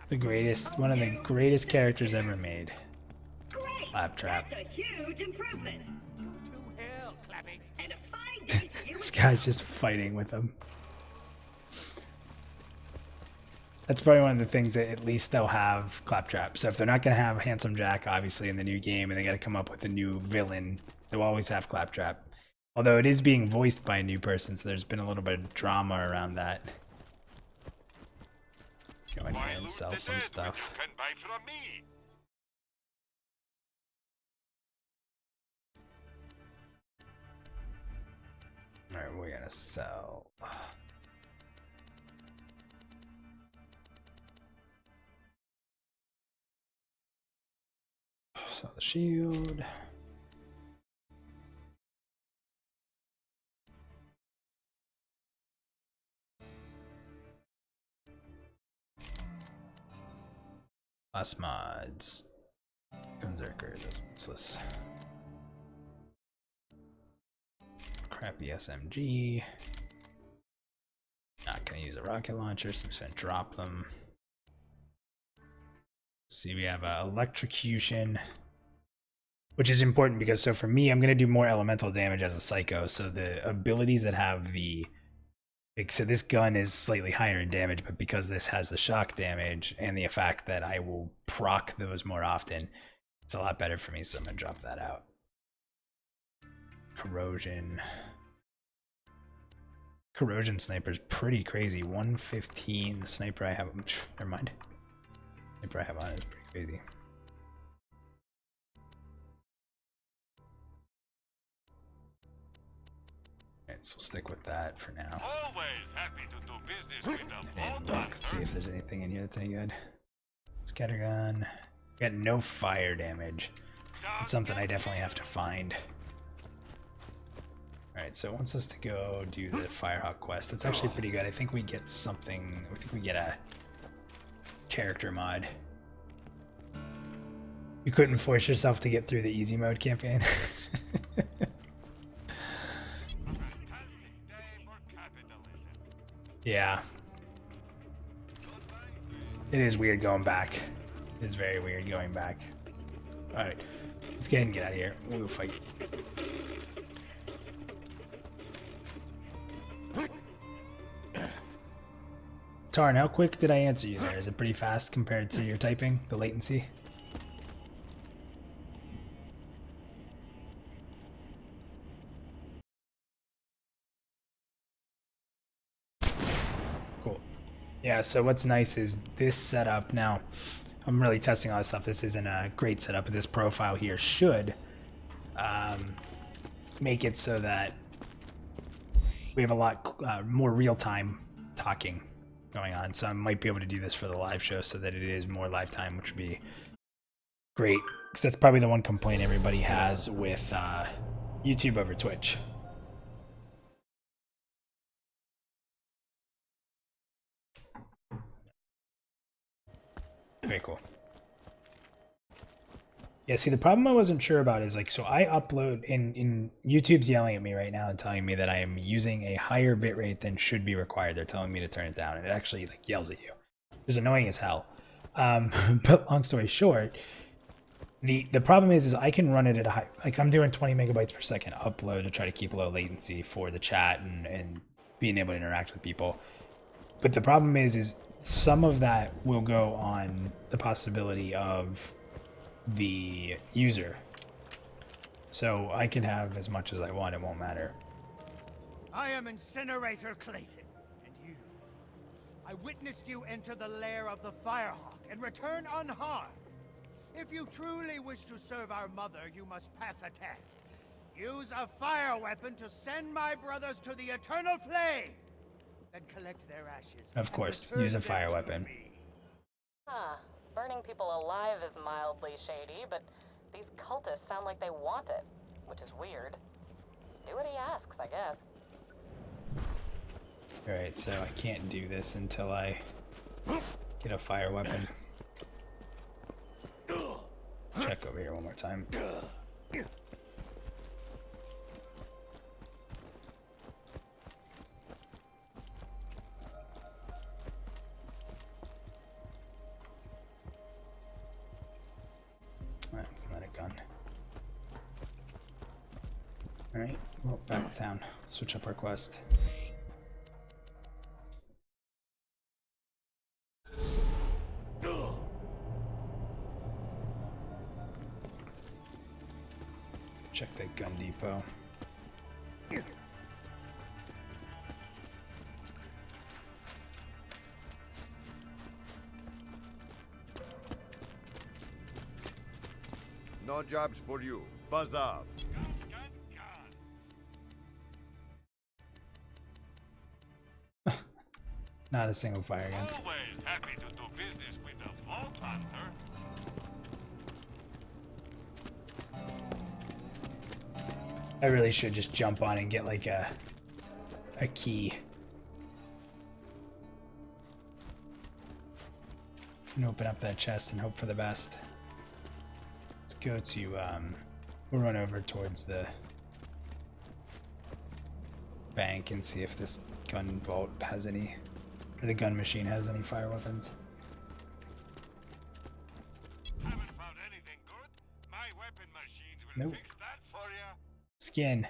The greatest, one of the greatest characters ever made. Claptrap. That's a huge improvement. And a fine day to you. This guy's just fighting with him. That's probably one of the things that at least they'll have Claptrap. So if they're not going to have Handsome Jack, obviously, in the new game, and they got to come up with a new villain, they'll always have Claptrap. Although it is being voiced by a new person, so there's been a little bit of drama around that. Go in here and sell some stuff. Can buy from me. Alright, we're gonna sell. Sell the shield. Last mods. Berserker, that's useless. Crappy SMG. Not gonna use a rocket launcher, so I'm just gonna drop them. See, we have electrocution, which is important because, so for me, I'm gonna do more elemental damage as a psycho. So the abilities that have the, like, so this gun is slightly higher in damage, but because this has the shock damage and the fact that I will proc those more often, it's a lot better for me. So I'm gonna drop that out. Corrosion. Corrosion sniper's pretty crazy. 115. The sniper I have, never mind. Sniper I have on is pretty crazy. Alright, so we'll stick with that for now. Always happy to do business with a And Borderlands. let's see if there's anything in here that's any good. Scattergun. Got no fire damage. It's something I definitely have to find. Alright, so it wants us to go do the Firehawk quest. That's actually pretty good. I think we get something. I think we get a character mod. You couldn't force yourself to get through the easy mode campaign. Yeah. It is weird going back. It's very weird going back. Alright. Let's get in and get out of here. We'll go fight. Tarn, how quick did I answer you there? Is it pretty fast compared to your typing, the latency? Cool. Yeah, so what's nice is this setup now, I'm really testing all this stuff. This isn't a great setup, but this profile here should make it so that we have a lot more real-time talking going on. So I might be able to do this for the live show so that it is more live time, which would be great. Because that's probably the one complaint everybody has with YouTube over Twitch. Very cool. Yeah, see, the problem I wasn't sure about is, like, so I upload, in YouTube's yelling at me right now and telling me that I am using a higher bitrate than should be required. They're telling me to turn it down, and it actually, like, yells at you. It's annoying as hell. But long story short, the problem is I can run it at a high, like, I'm doing 20 megabytes per second upload to try to keep low latency for the chat and being able to interact with people. But the problem is some of that will go on the possibility of the user. So I can have as much as I want, it won't matter. I am Incinerator Clayton, and you. I witnessed you enter the lair of the Firehawk and return unharmed. If you truly wish to serve our mother, you must pass a test. Use a fire weapon to send my brothers to the eternal flame. Then collect their ashes. Of course, use a fire weapon. Huh. Burning people alive is mildly shady, but these cultists sound like they want it, which is weird. Do what he asks, I guess. Alright, so I can't do this until I get a fire weapon. Check over here one more time. That's not a gun. Alright, well, back to town. Switch up our quest. Check that gun depot. No jobs for you. Buzz off. Not a single fire gun. Always happy to do business with a vault hunter. I really should just jump on and get like a key. And open up that chest and hope for the best. Let's go to we'll run over towards the bank and see if this gun vault has any, or the gun machine has any fire weapons. Haven't found anything good? My weapon machines will Nope. fix that for you. Skin.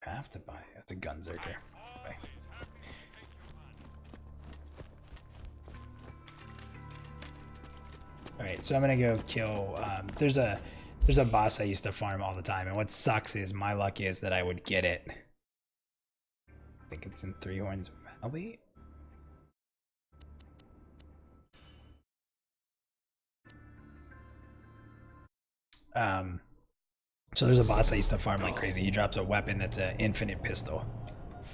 I have to buy it. That's a gunzerker. Okay. Always happy to take your money. Alright, so I'm gonna go kill, there's a boss I used to farm all the time, and what sucks is my luck is that I would get it. I think it's in Three Horns Valley. So there's a boss I used to farm like crazy. He drops a weapon that's an infinite pistol.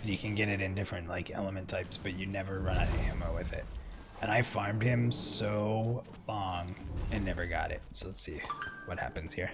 You can get it in different like element types, but you never run out of ammo with it. And I farmed him so long and never got it. So let's see what happens here.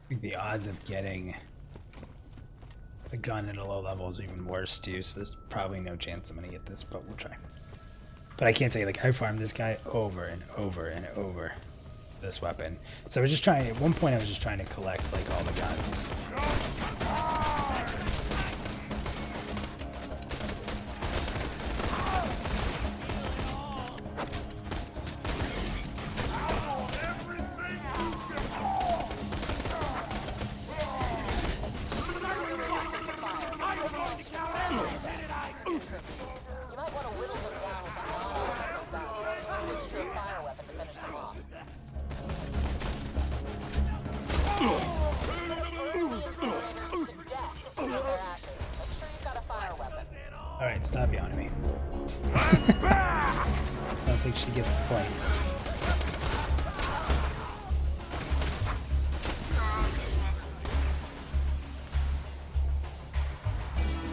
think the odds of getting the gun at a low level is even worse too, so there's probably no chance I'm gonna get this, but we'll try. But I can't tell you, like, I farmed this guy over and over and over this weapon. So I was just trying, at one point I was just trying to collect, like, all the guns. You might want to whittle them down with a non-elemental gun, then switch to a fire weapon to finish them off. Burn the incinerators to death to get their ashes. Make sure you've got a fire weapon. Alright, stop yawning me. I don't think she gets the point.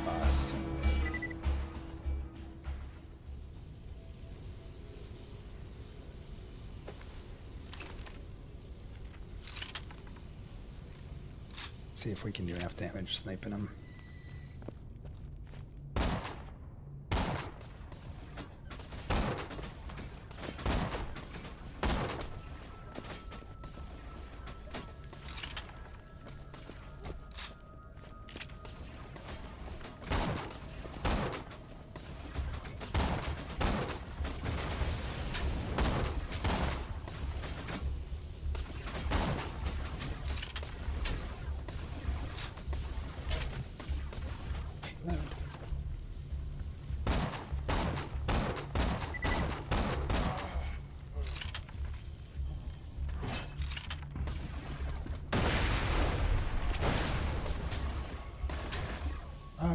Boss. See if we can do enough damage sniping him.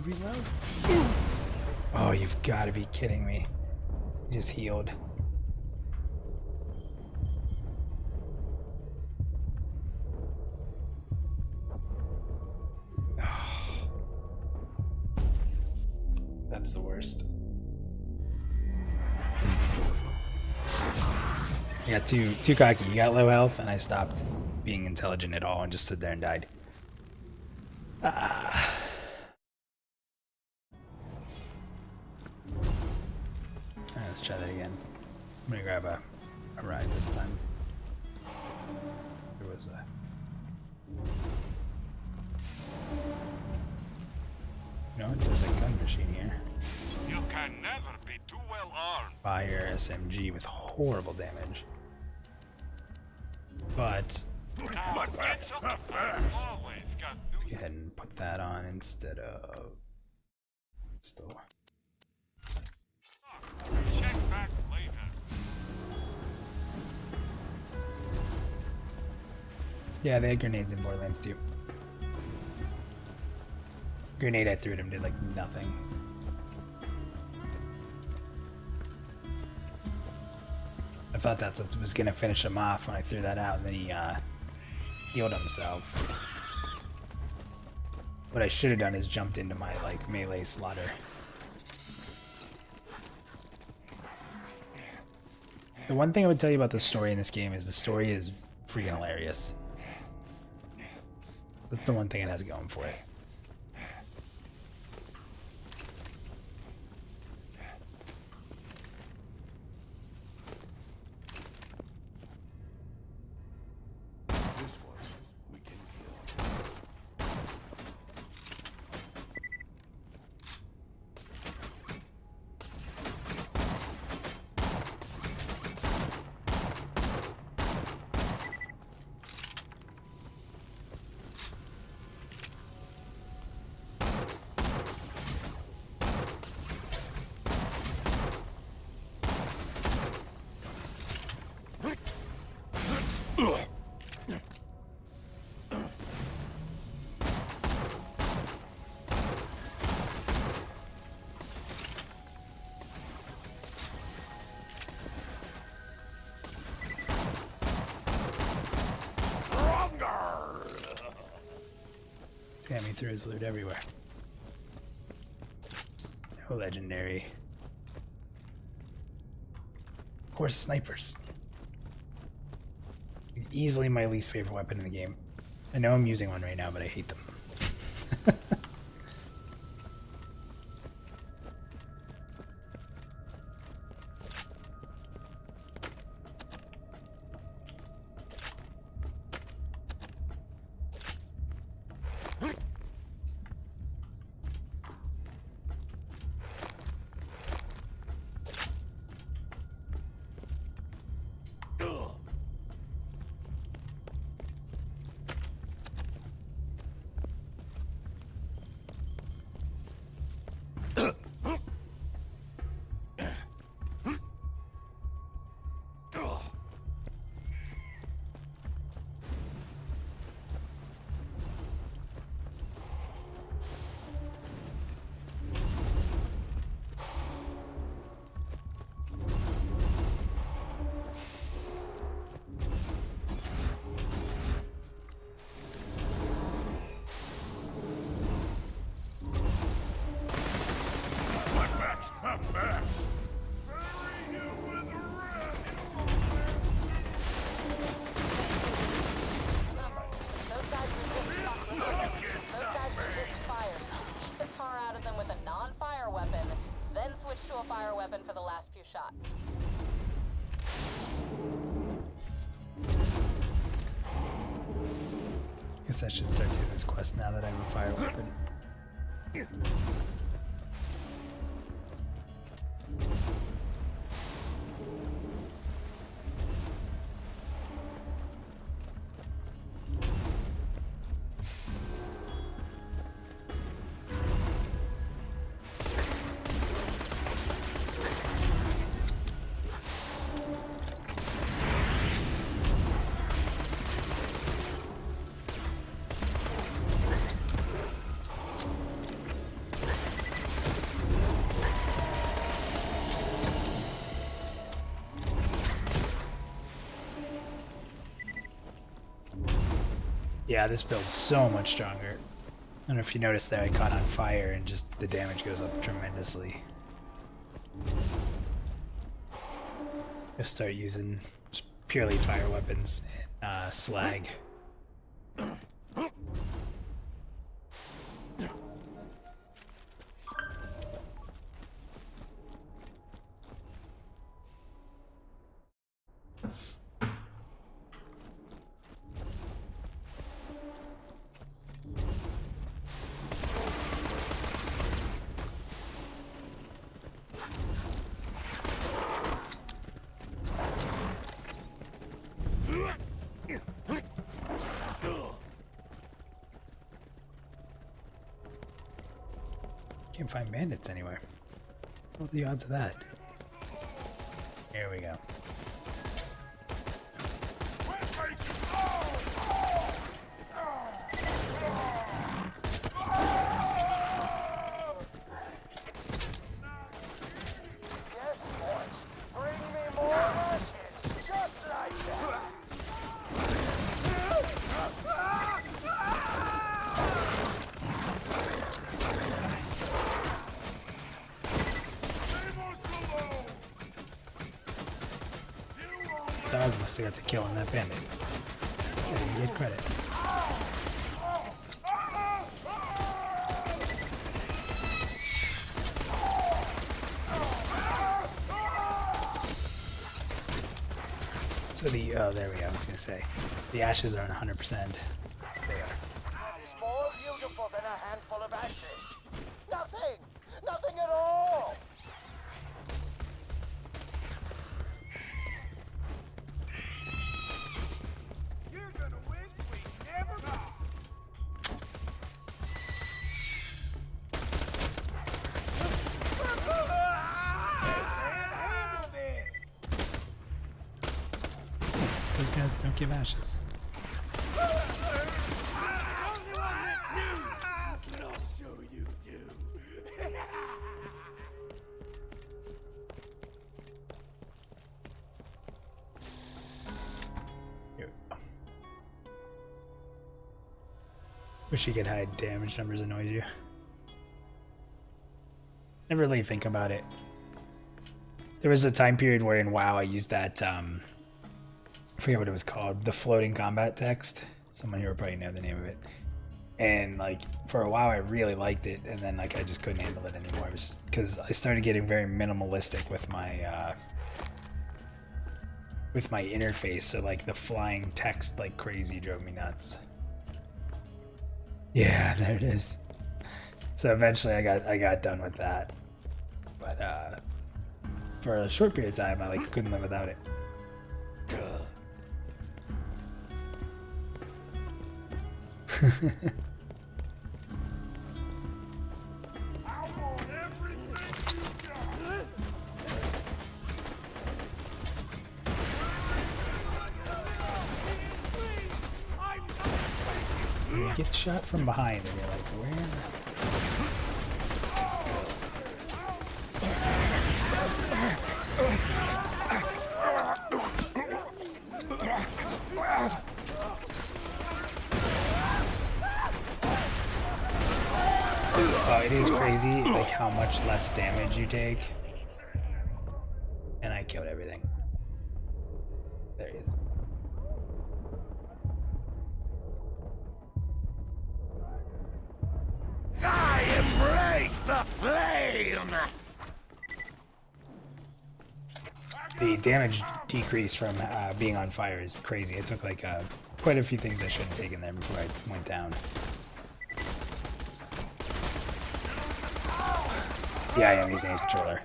Reload. Oh, you've got to be kidding me. He just healed. Oh. That's the worst. Yeah, too cocky. You got low health, and I stopped being intelligent at all and just stood there and died. Ah. Let's try that again. I'm gonna grab a ride this time. There was a... No, there's a gun machine here. You can never be too well armed. Fire SMG with horrible damage. But... Now, get some fire. Always got let's new. go ahead and put that on instead of... Still... Check back later. Yeah, they had grenades in Borderlands too. Grenade I threw at him did like nothing. I thought that's what was gonna finish him off when I threw that out, and then he healed himself. What I should have done is jumped into my like melee slaughter. The one thing I would tell you about the story in this game is the story is freaking hilarious. That's the one thing it has going for it. This one we can kill. Damn, he threw his loot everywhere. No legendary. Of course, snipers. Easily my least favorite weapon in the game. I know I'm using one right now, but I hate them. Switch to a fire weapon for the last few shots. Guess I should start doing this quest now that I have a fire weapon. Yeah, this build's so much stronger. I don't know if you noticed that I caught on fire and just the damage goes up tremendously. I'll start using just purely fire weapons and slag. Can't find bandits anywhere. What are the odds of that? Here we go. Yes, Torch. Bring me more ashes, just like that. Dog must have got the kill on that bandit. Yeah, you get credit. So the, oh, there we go, I was gonna say. The ashes aren't 100%. They are. That is more beautiful than a handful of ashes. Nothing! Nothing at all! You're gonna wish we never got. Those guys don't give ashes. But I'll show you do. Here we go. Wish you could hide damage numbers annoys you. Never really think about it. There was a time period where in WoW I used that I forget what it was called, the floating combat text. Someone here will probably know the name of it. And like for a while I really liked it, and then like I just couldn't handle it anymore. It was because I started getting very minimalistic with my interface, so like the flying text like crazy drove me nuts. Yeah, there it is. So eventually I got done with that. But for a short period of time I like couldn't live without it. You get shot from behind and you're like, where? Oh, it is crazy like how much less damage you take. And I killed everything. There he is. I embrace the flame! The damage decrease from being on fire is crazy. It took like quite a few things I shouldn't have taken there before I went down. Yeah, I am using a controller.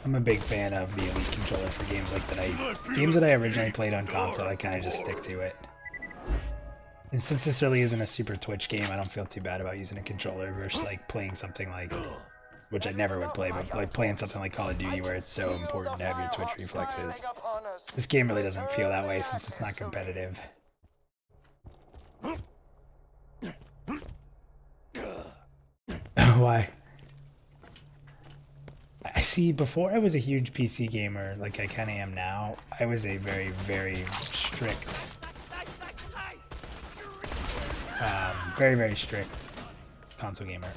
I'm a big fan of the Elite controller for games like that. Games that I originally played on console, I kind of just stick to it. And since this really isn't a super Twitch game, I don't feel too bad about using a controller versus like playing something like, which I never would play, but like playing something like Call of Duty where it's so important to have your Twitch reflexes. This game really doesn't feel that way since it's not competitive. Why? I see, before I was a huge PC gamer, like I kind of am now, I was a very, very strict, very strict console gamer.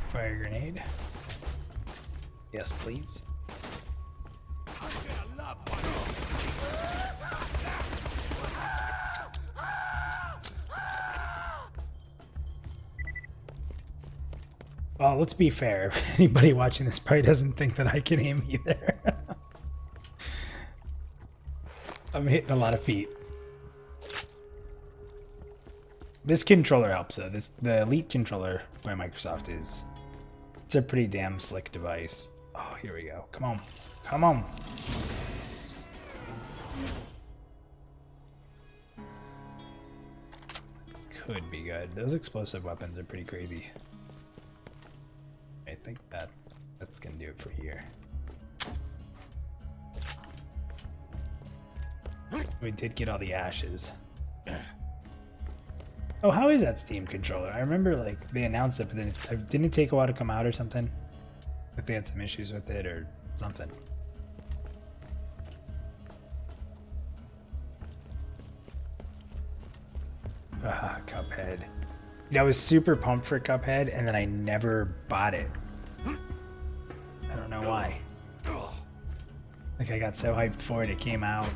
Fire grenade. Yes, please. Well, let's be fair. Anybody watching this probably doesn't think that I can aim either. I'm hitting a lot of feet. This controller helps though. The Elite controller by Microsoft it's a pretty damn slick device. Oh, here we go. Come on. Come on. Could be good. Those explosive weapons are pretty crazy. I think that's gonna do it for here. We did get all the ashes. Oh, how is that Steam controller? I remember like they announced it, but then didn't it take a while to come out or something? Like they had some issues with it or something. Ah, Cuphead. I was super pumped for Cuphead, and then I never bought it. I don't know why. Like I got so hyped for it, it came out,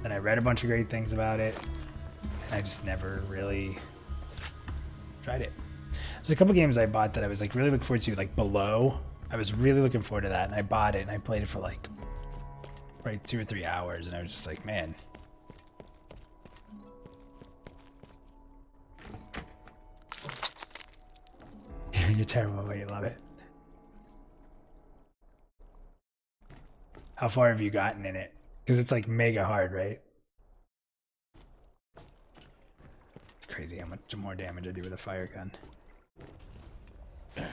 and I read a bunch of great things about it. I just never really tried it. There's a couple games I bought that I was like really looking forward to, like Below. I was really looking forward to that, and I bought it and I played it for like probably 2 or 3 hours, and I was just like, man. You're terrible, but you love it. How far have you gotten in it? Because it's like mega hard, right? Crazy how much more damage I do with a fire gun. Does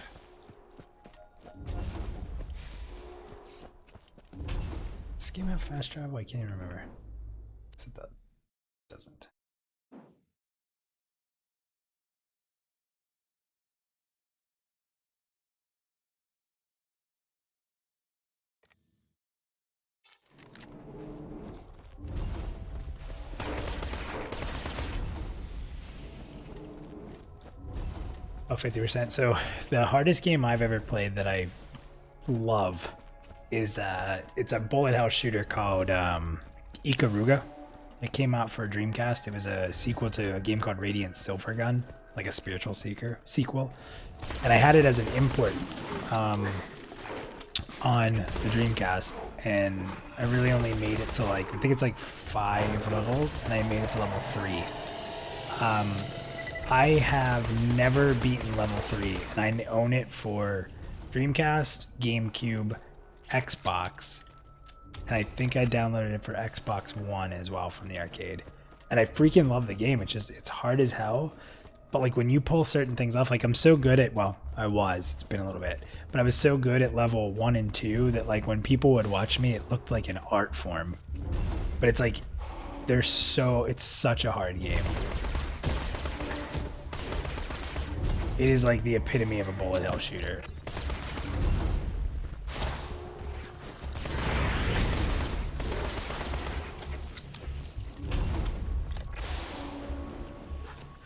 this game have fast travel? I can't even remember. Yes, it does. It doesn't. Oh, 50%. So the hardest game I've ever played that I love is it's a bullet hell shooter called Ikaruga. It came out for Dreamcast. It was a sequel to a game called Radiant Silvergun, like a spiritual sequel. And I had it as an import on the Dreamcast, and I really only made it to like, I think it's like 5 levels, and I made it to level 3. I have never beaten level 3, and I own it for Dreamcast, GameCube, Xbox, and I think I downloaded it for Xbox One as well from the arcade. And I freaking love the game. It's hard as hell, but like when you pull certain things off, like I'm so good at, well, it's been a little bit, but I was so good at level 1 and 2 that like when people would watch me, it looked like an art form. But it's like, it's such a hard game. It is like the epitome of a bullet hell shooter.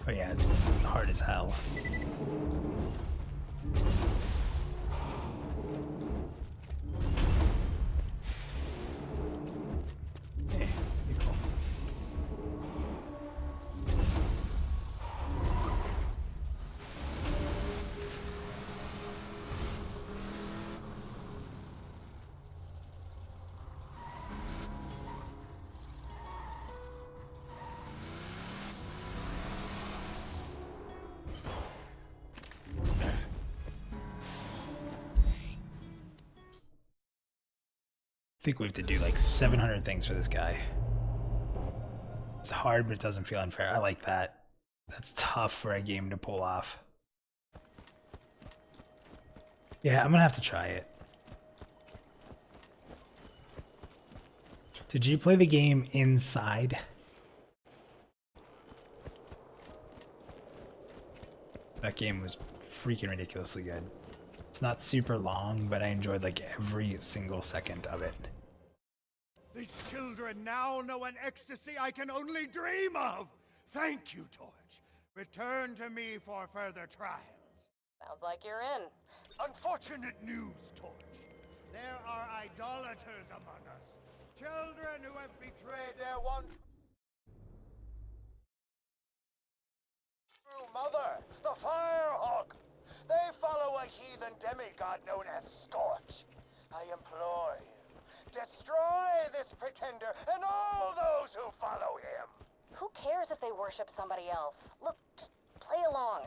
But yeah, it's hard as hell. Hey, be cool. I think we have to do like 700 things for this guy. It's hard, but it doesn't feel unfair. I like that. That's tough for a game to pull off. Yeah, I'm gonna have to try it. Did you play the game Inside? That game was freaking ridiculously good. It's not super long, but I enjoyed like every single second of it. These children now know an ecstasy I can only dream of. Thank you, Torch. Return to me for further trials. Sounds like you're in. Unfortunate news, Torch. There are idolaters among us. Children who have betrayed their one true mother, the Firehawk. They follow a heathen demigod known as Scorch. I implore you, destroy this pretender and all those who follow him. Who cares if they worship somebody else? Look, just play along.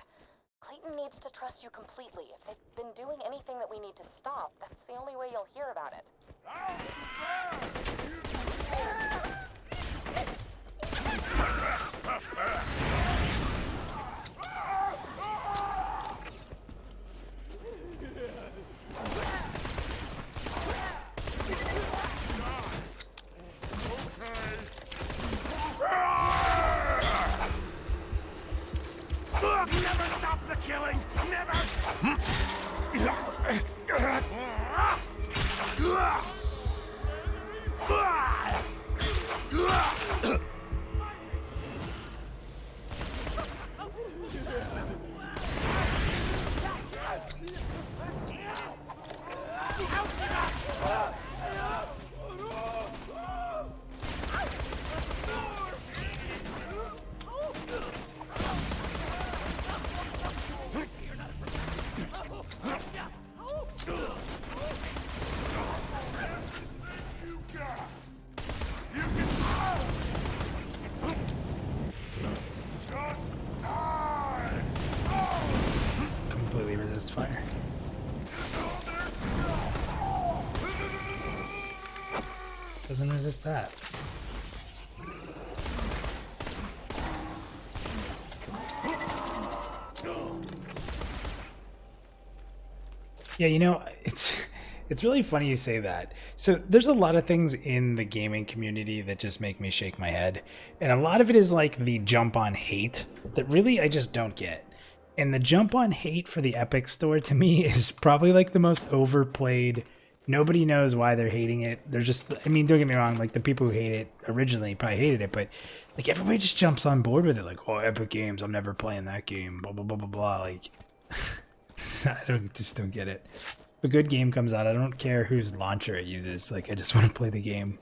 Clayton needs to trust you completely. If they've been doing anything that we need to stop, that's the only way you'll hear about it. Never stop the killing! Never! Completely resist fire. Doesn't resist that. Yeah, you know, it's really funny you say that. So there's a lot of things in the gaming community that just make me shake my head. And a lot of it is like the jump on hate that really I just don't get. And the jump on hate for the Epic Store to me is probably like the most overplayed. Nobody knows why they're hating it. They're just, I mean, don't get me wrong, like the people who hate it originally probably hated it, but like everybody just jumps on board with it. Like, oh, Epic Games, I'm never playing that game, blah, blah, blah, blah, blah. Like, just don't get it. If a good game comes out, I don't care whose launcher it uses. Like, I just want to play the game.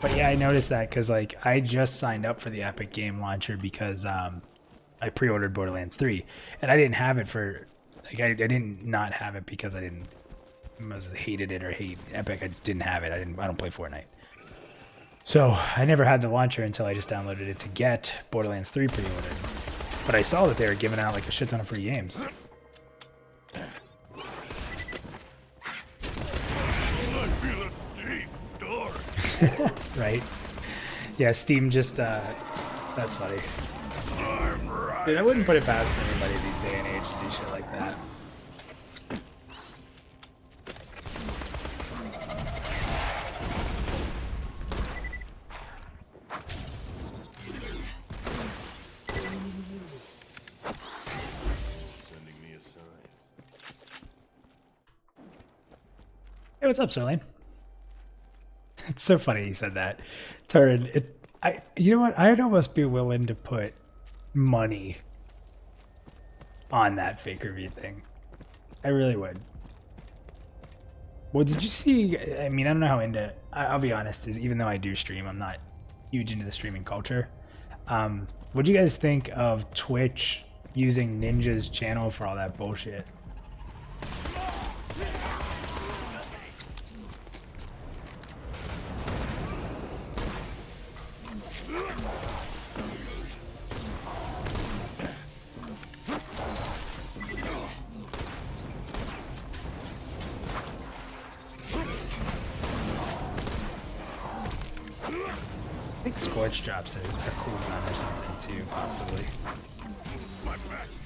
But yeah, I noticed that because like I just signed up for the Epic Game Launcher because I pre-ordered Borderlands 3, and I didn't have it for like I didn't not have it because I hated it or hate Epic. I just didn't have it. I don't play Fortnite. So I never had the launcher until I just downloaded it to get Borderlands 3 pre-ordered. But I saw that they were giving out like a shit ton of free games. Right? Yeah, Steam just, that's funny. Dude, I wouldn't put it past anybody these day and age to do shit like that. Sending me a sign. Hey, what's up, Serlane? It's so funny you said that. Turin, you know what? I'd almost be willing to put money on that fake review thing. I really would. Well, did you see? I mean, I don't know how into. I'll be honest. Even though I do stream, I'm not huge into the streaming culture. What do you guys think of Twitch using Ninja's channel for all that bullshit? I think Scorch drops a cooldown or something too, possibly.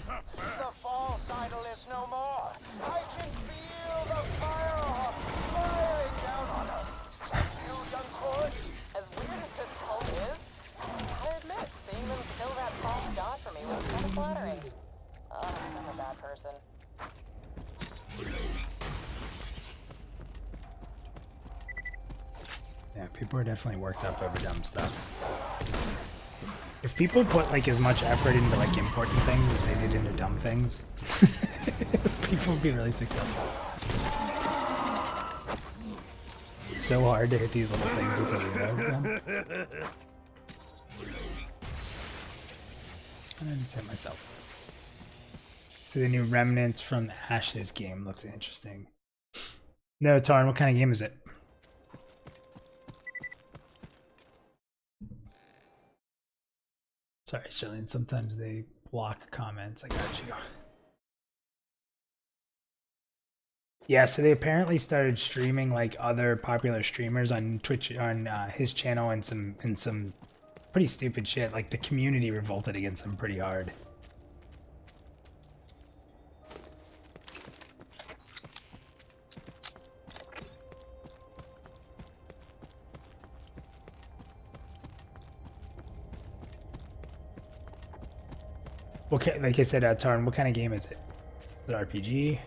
The false idol is no more. I can feel the firehawk smiling down on us. That's you, young torch. As weird as this cult is, I admit, seeing them kill that false god for me was kind of flattering. I'm a bad person. Yeah, people are definitely worked up over dumb stuff. If people put like as much effort into like important things as they did into dumb things, people would be really successful. It's so hard to hit these little things with a reload. And I just hit myself. So the new Remnants from the Ashes game looks interesting. No, Tarn, what kind of game is it? Sorry, Sterling, sometimes they block comments. I got you. Yeah, so they apparently started streaming like other popular streamers on Twitch on his channel and some pretty stupid shit. Like the community revolted against them pretty hard. Okay, like I said, Tarn, what kind of game is it? Is it RPG?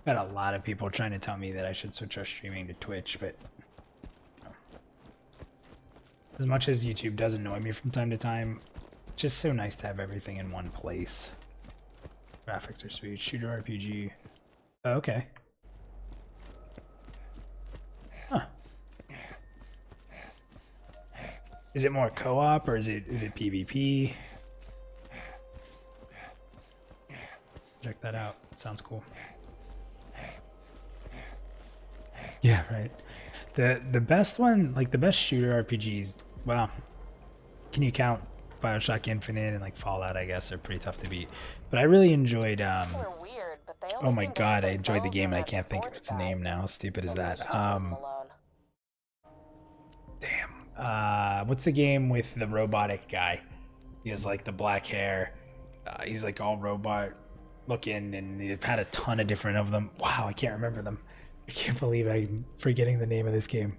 Got a lot of people trying to tell me that I should switch our streaming to Twitch, but as much as YouTube does annoy me from time to time, it's just so nice to have everything in one place. Graphics are sweet. Shooter RPG. Oh, okay. Huh. Is it more co-op or is it PvP? Check that out. Sounds cool. Yeah, right. The best one, like the best shooter RPGs, well, can you count BioShock Infinite and like Fallout, I guess, are pretty tough to beat. But I really enjoyed oh my god, I enjoyed the game and I can't think of its name now. How stupid is that? Damn. What's the game with the robotic guy? He has like the black hair. He's like all robot looking, and they've had a ton of different of them. Wow, I can't remember them. I can't believe I'm forgetting the name of this game.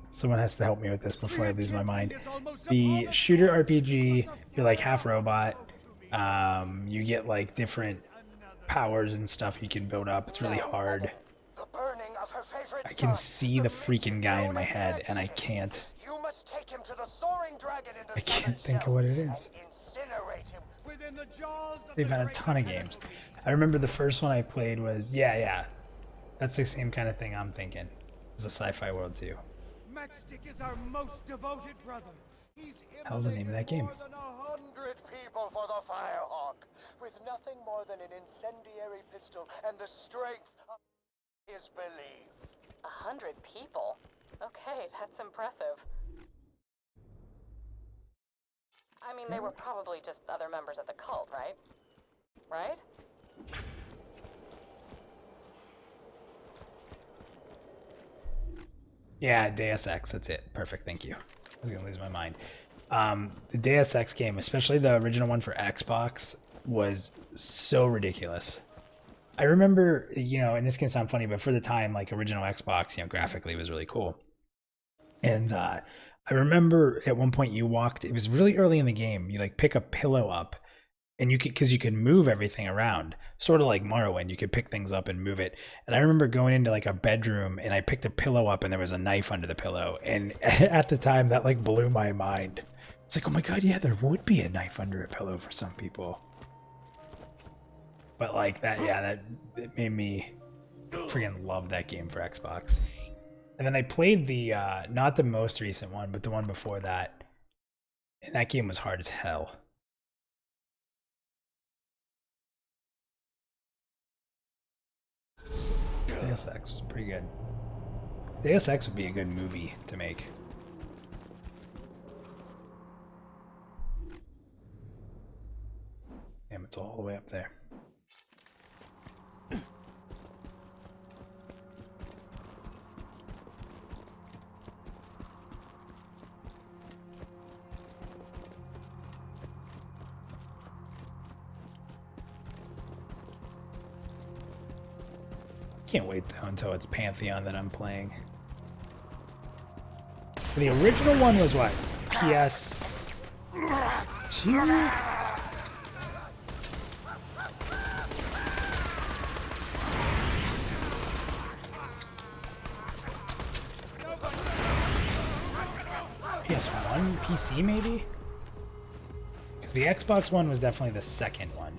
Someone has to help me with this before I lose my mind. The shooter RPG, you're like half robot. You get like different powers and stuff you can build up. It's really hard. The burning of her favorite I can son, see the freaking guy in my head, and I Next. can't. You must take him to the soaring dragon in the I can't southern think of what it is. and incinerate him. Within the jaws of They've the had a great ton of games. I remember the first one I played was yeah. That's the same kind of thing I'm thinking. It's a sci-fi world too. Matchstick is our most devoted brother. He's Hell's the name of that game? more than 100 people for the Firehawk, with nothing more than an incendiary pistol and the strength of his belief. 100 people? Okay, that's impressive. I mean, they were probably just other members of the cult, right? Right? Yeah, Deus Ex, that's it. Perfect, thank you. I was gonna lose my mind. The Deus Ex game, especially the original one for Xbox, was so ridiculous. I remember, you know, and this can sound funny, but for the time, like original Xbox, you know, graphically was really cool. And I remember at one point you walked, it was really early in the game, you like pick a pillow up, and you could, because you could move everything around, sort of like Morrowind, you could pick things up and move it. And I remember going into like a bedroom, and I picked a pillow up, and there was a knife under the pillow. And at the time, that like blew my mind. It's like, oh my god, yeah, there would be a knife under a pillow for some people. But like that, yeah, that it made me freaking love that game for Xbox. And then I played the not the most recent one, but the one before that, and that game was hard as hell. Deus Ex was pretty good. Deus Ex would be a good movie to make. Damn, it's all the way up there. Can't wait though until it's Pantheon that I'm playing. The original one was what? PS2? PS1? PC maybe? Because the Xbox One was definitely the second one.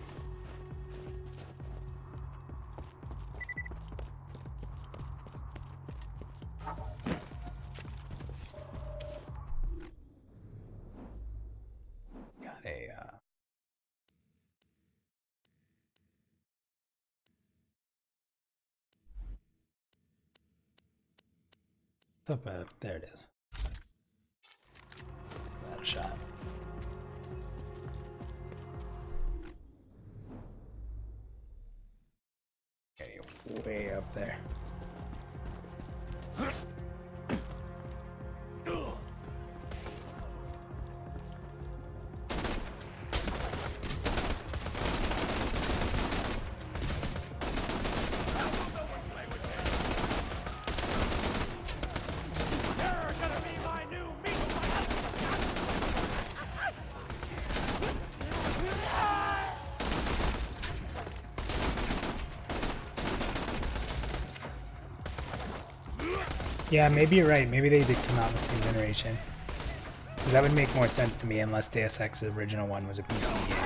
There it is. That a shot. Okay, way up there. Yeah, maybe you're right. Maybe they did come out in the same generation. Because that would make more sense to me unless Deus Ex's original one was a PC game.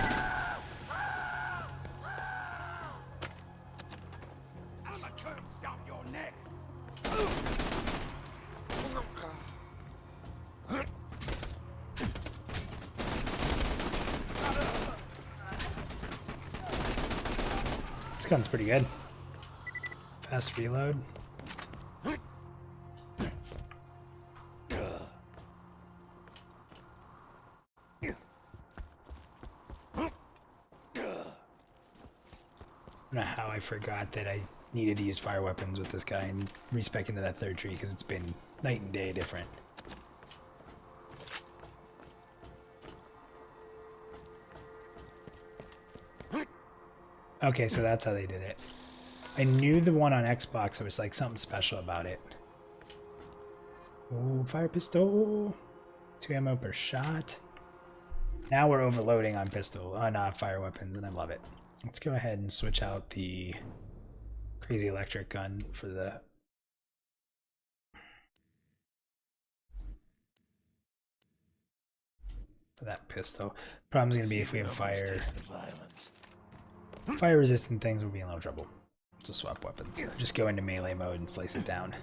This gun's pretty good. Fast reload. I don't know how I forgot that I needed to use fire weapons with this guy and respec into that third tree because it's been night and day different. Okay, so that's how they did it. I knew the one on Xbox, there was like something special about it. Oh, fire pistol. 2 ammo per shot. Now we're overloading on fire weapons, and I love it. Let's go ahead and switch out the crazy electric gun for that pistol. Problem's gonna be if we have fire resistant things, we'll be in a little trouble. To swap weapons. Just go into melee mode and slice it down.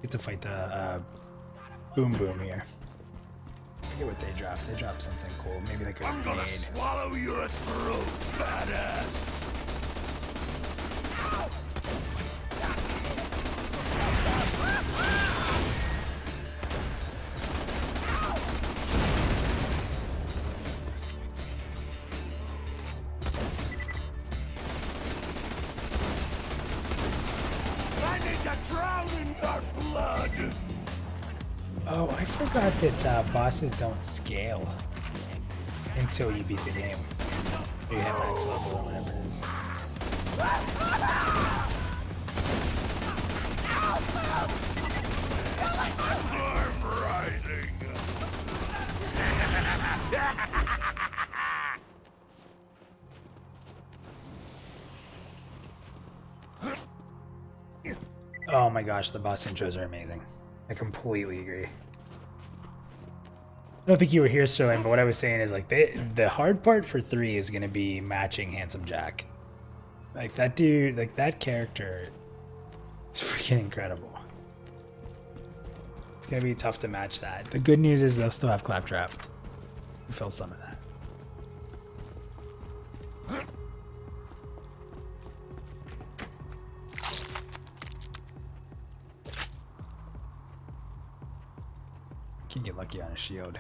Get to fight the boom boom here. I forget what they dropped. They dropped something cool. Maybe like a grenade. I'm gonna swallow your throat, badass. Oh, I forgot that bosses don't scale until you beat the game. Or you have max level or whatever it is. I'm rising. Oh my gosh, the boss intros are amazing. I completely agree. I don't think you were here, Sterling, but what I was saying is like the hard part for 3 is going to be matching Handsome Jack. Like that dude, like that character is freaking incredible. It's going to be tough to match that. The good news is they'll still have Claptrap. Fill some of that. Can get lucky on a shield.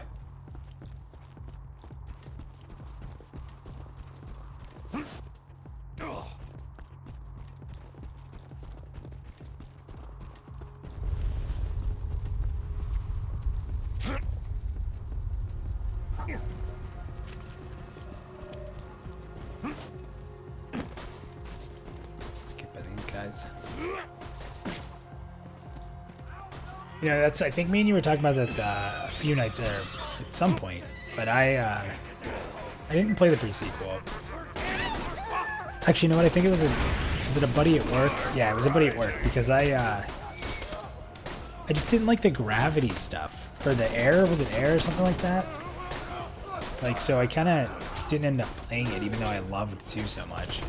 Let's get by these guys. You know, that's, I think me and you were talking about that a few nights there at some point, but I didn't play the pre-sequel. Actually, you know what? I think it was was it a buddy at work? Yeah, it was a buddy at work because I just didn't like the gravity stuff. Or the air, was it air or something like that? Like, so I kind of didn't end up playing it even though I loved 2 so much.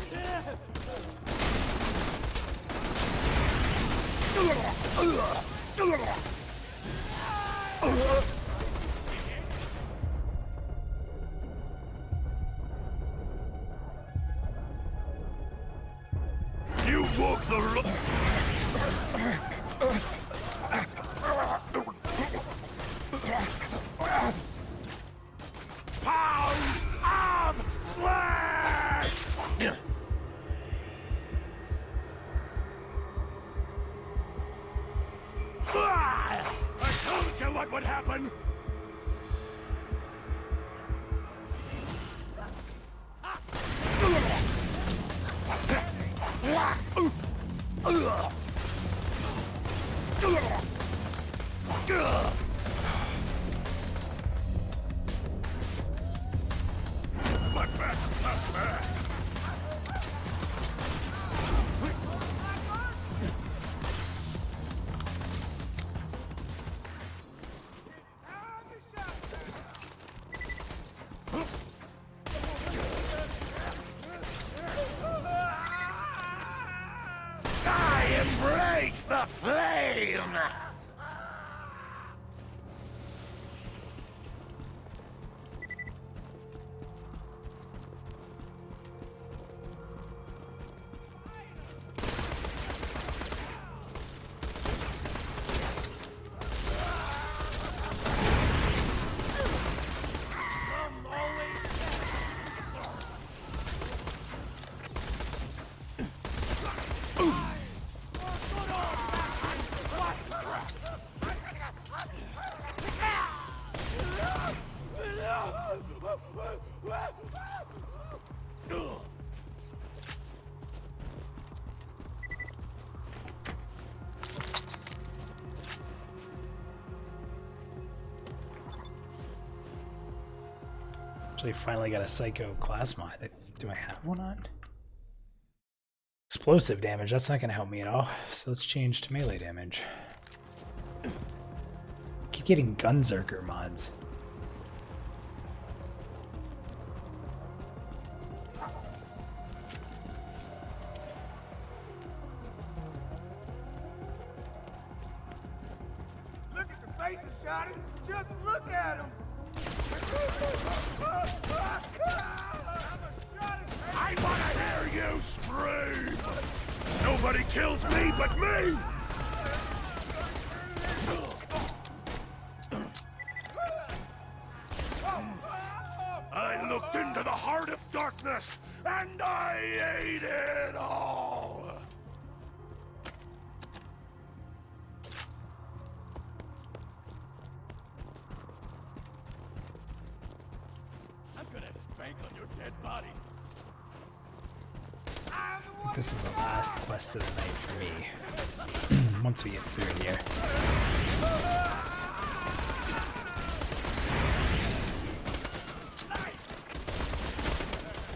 You walk the road. Pounds of flesh. I told you what would happen! Embrace the flame! Actually, finally got a psycho class mod. Do I have one on? Explosive damage. That's not gonna help me at all. So let's change to melee damage. Keep getting Gunzerker mods. Look at the faces, Shotty. Just look at them. I wanna hear you scream! Nobody kills me but me! I looked into the heart of darkness, and I ate it all! I'm gonna spank on your dead body. This is the last quest of the night for me. Once we get through here.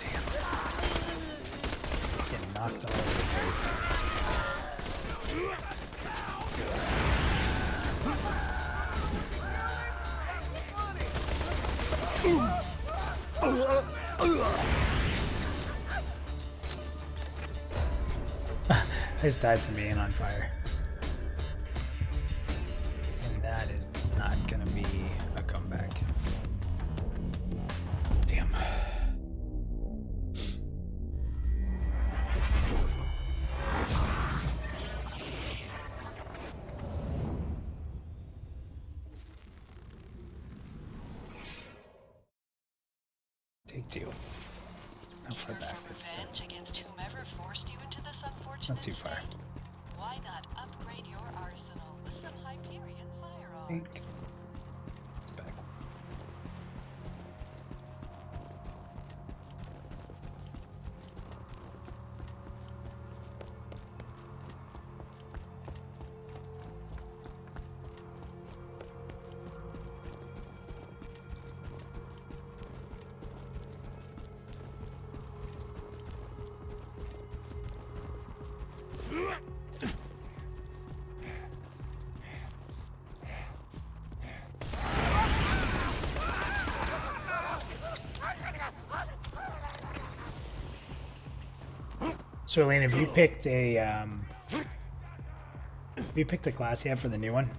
Damn. Getting knocked all over the place. I just died from being on fire. And that is not gonna be a comeback. Damn. Take two. How far back? Against whomever forced you into this unfortunate Not too far. state? Why not upgrade your arsenal with some Hyperion firearms? Think. Back. So, Elaine, have you picked a class yet for the new one?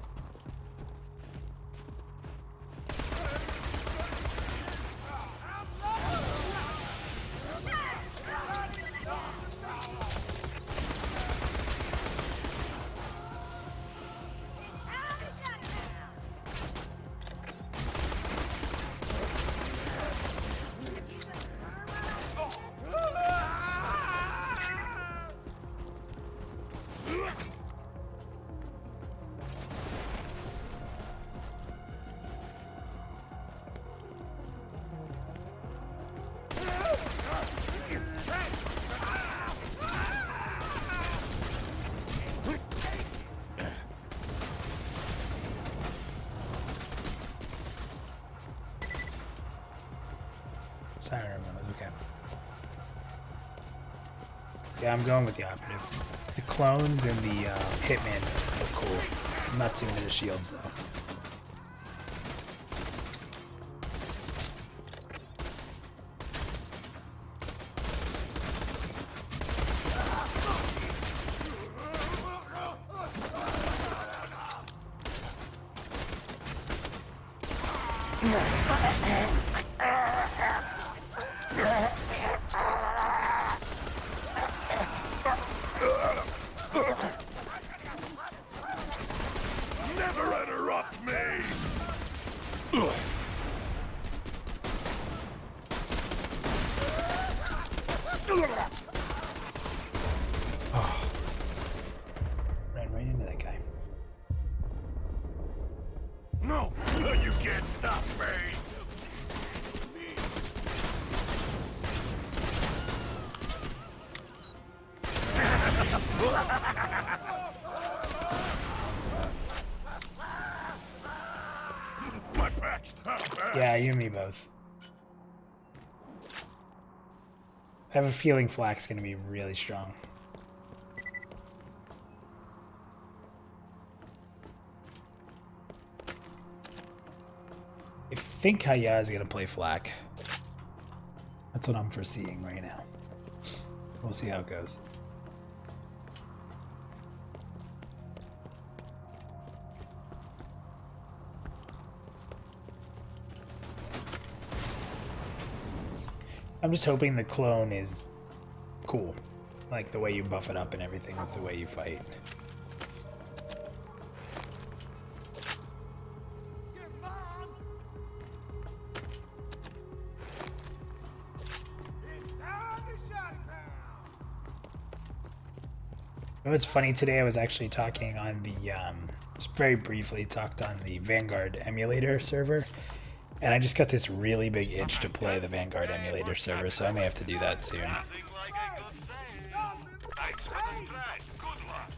Siren mode, okay. Yeah, I'm going with the operative. The clones and the hitman are so cool. I'm not too into the shields though. Never interrupt me! Oh. Ran right into that guy. No! You can't stop me! My back's not bad. Yeah, you and me both. I have a feeling flak's gonna be really strong. I think Haya is gonna play flak. That's what I'm foreseeing right now. We'll see how it goes. I'm just hoping the clone is cool. Like the way you buff it up and everything with the way you fight. It was funny today. I was actually talking on the, just very briefly talked on the Vanguard emulator server. And I just got this really big itch to play the Vanguard emulator server, so I may have to do that soon. Nothing like a good save. Thanks for the try. Good luck.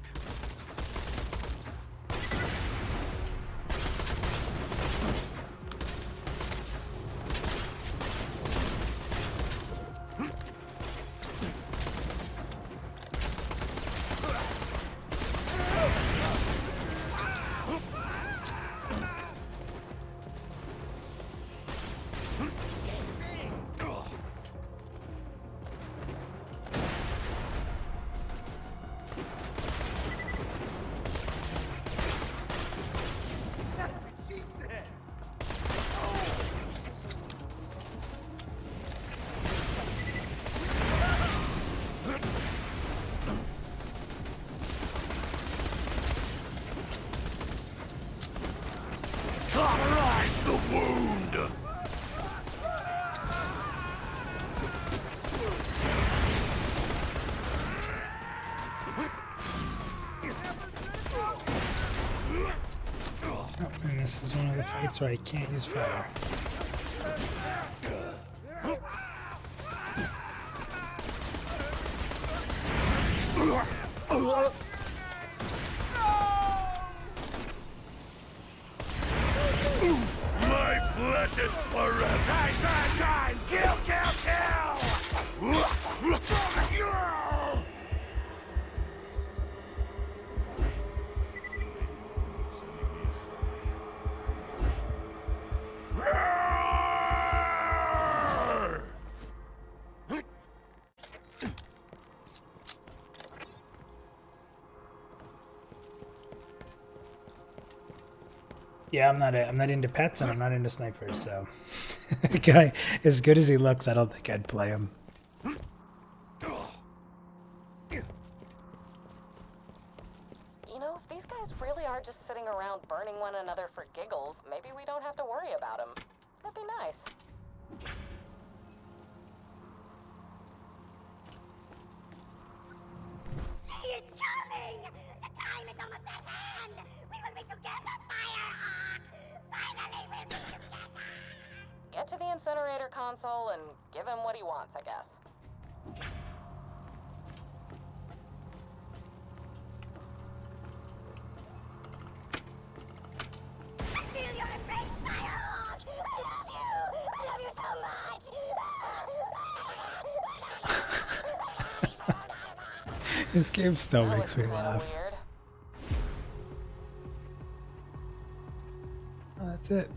Cauterize the wound! Oh, and this is one of the fights where I can't use fire. My flesh is forever! Die! Kill! Yeah, I'm not into pets and I'm not into snipers, so the guy, as good as he looks, I don't think I'd play him. You know, if these guys really are just sitting around burning one another for giggles, maybe we don't have to worry about them. That'd be nice. She is coming! The time is almost at hand! We will be together, Firehawk! Finally, we'll be together! Get to the incinerator console and give him what he wants, I guess. I feel your embrace, Firehawk! I love you! I love you so much! This game still That makes was me kinda laugh. weird. Oh, that's it.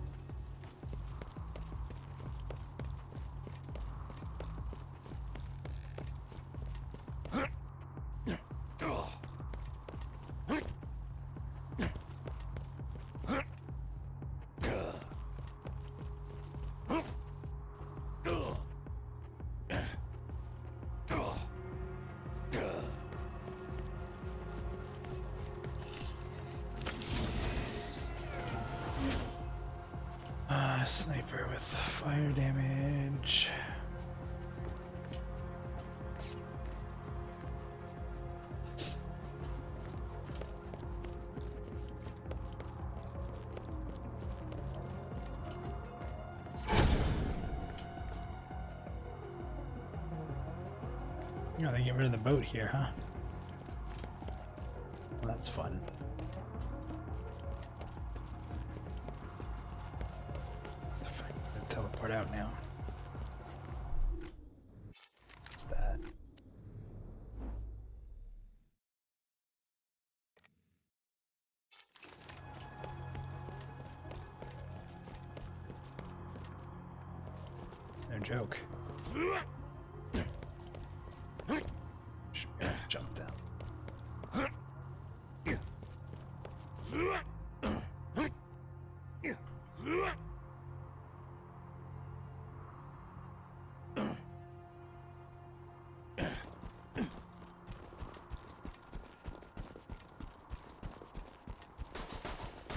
Sniper with fire damage. You know, they get rid of the boat here, huh? Well, that's fun. Teleport out now. What's that? No joke. Should be able to jump down.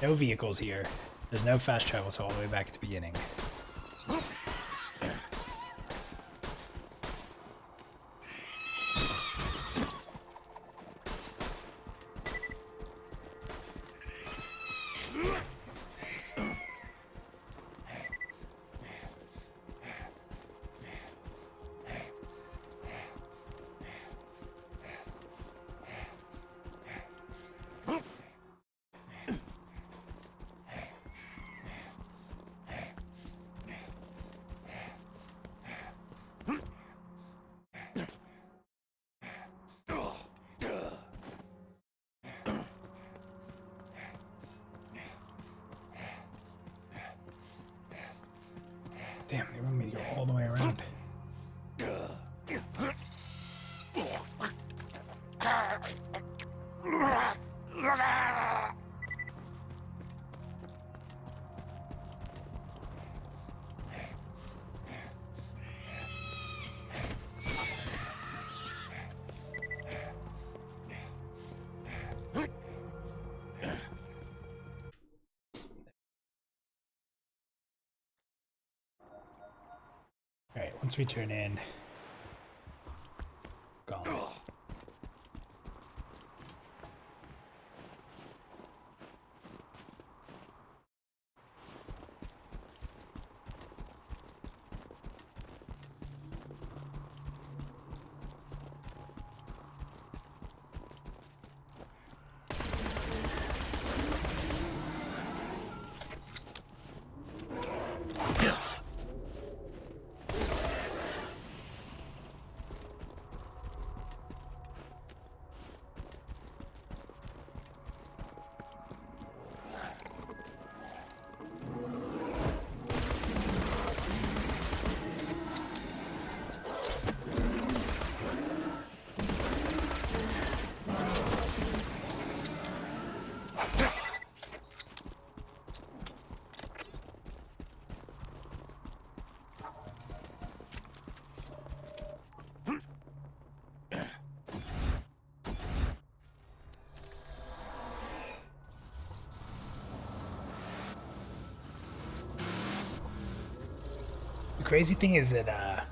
No vehicles here. There's no fast travel, so all the way back to the beginning. Damn, they want me to go all the way around. Alright, once we turn in, gone. The crazy thing is that, I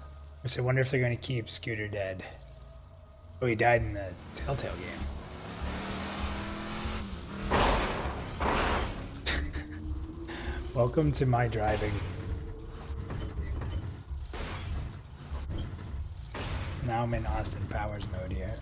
wonder if they're going to keep Scooter dead. Oh, he died in the Telltale game. Welcome to my driving. Now I'm in Austin Powers mode here.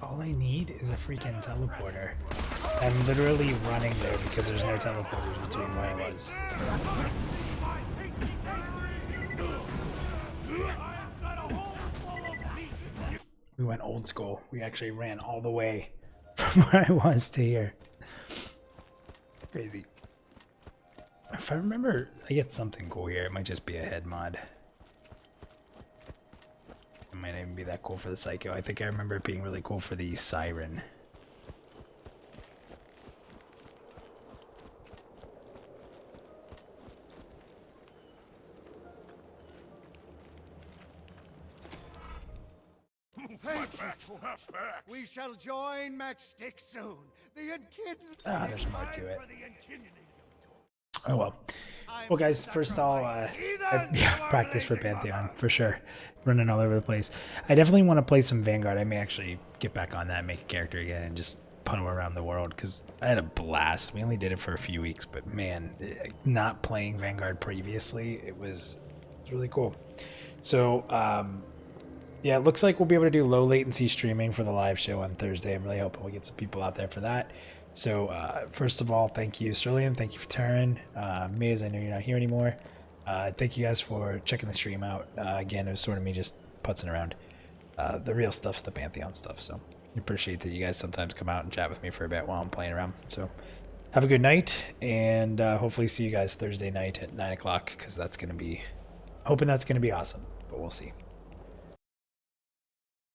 All I need is a freaking teleporter. I'm literally running there because there's no teleporters between where I was. We went old school. We actually ran all the way from where I was to here. Crazy. If I remember, I get something cool here. It might just be a head mod. It might even be that cool for the Psycho. I think I remember it being really cool for the Siren. We shall join Matchstick soon. The enkindling. Ah, there's more to it. Oh well. Well, guys, first I'll practice for Pantheon for sure. Running all over the place. I definitely want to play some Vanguard. I may actually get back on that and make a character again and just puddle around the world because I had a blast. We only did it for a few weeks, but man, not playing Vanguard previously, it was really cool. So, yeah, it looks like we'll be able to do low latency streaming for the live show on Thursday. I'm really hoping we get some people out there for that. So, first of all, thank you, Sterling. Thank you for Turin. Miz, I know you're not here anymore. Thank you guys for checking the stream out. Again, it was sort of me just putzing around. The real stuff's the Pantheon stuff, so I appreciate that you guys sometimes come out and chat with me for a bit while I'm playing around. So, have a good night, and hopefully see you guys Thursday night at 9 o'clock, because that's going to be... hoping that's going to be awesome, but we'll see.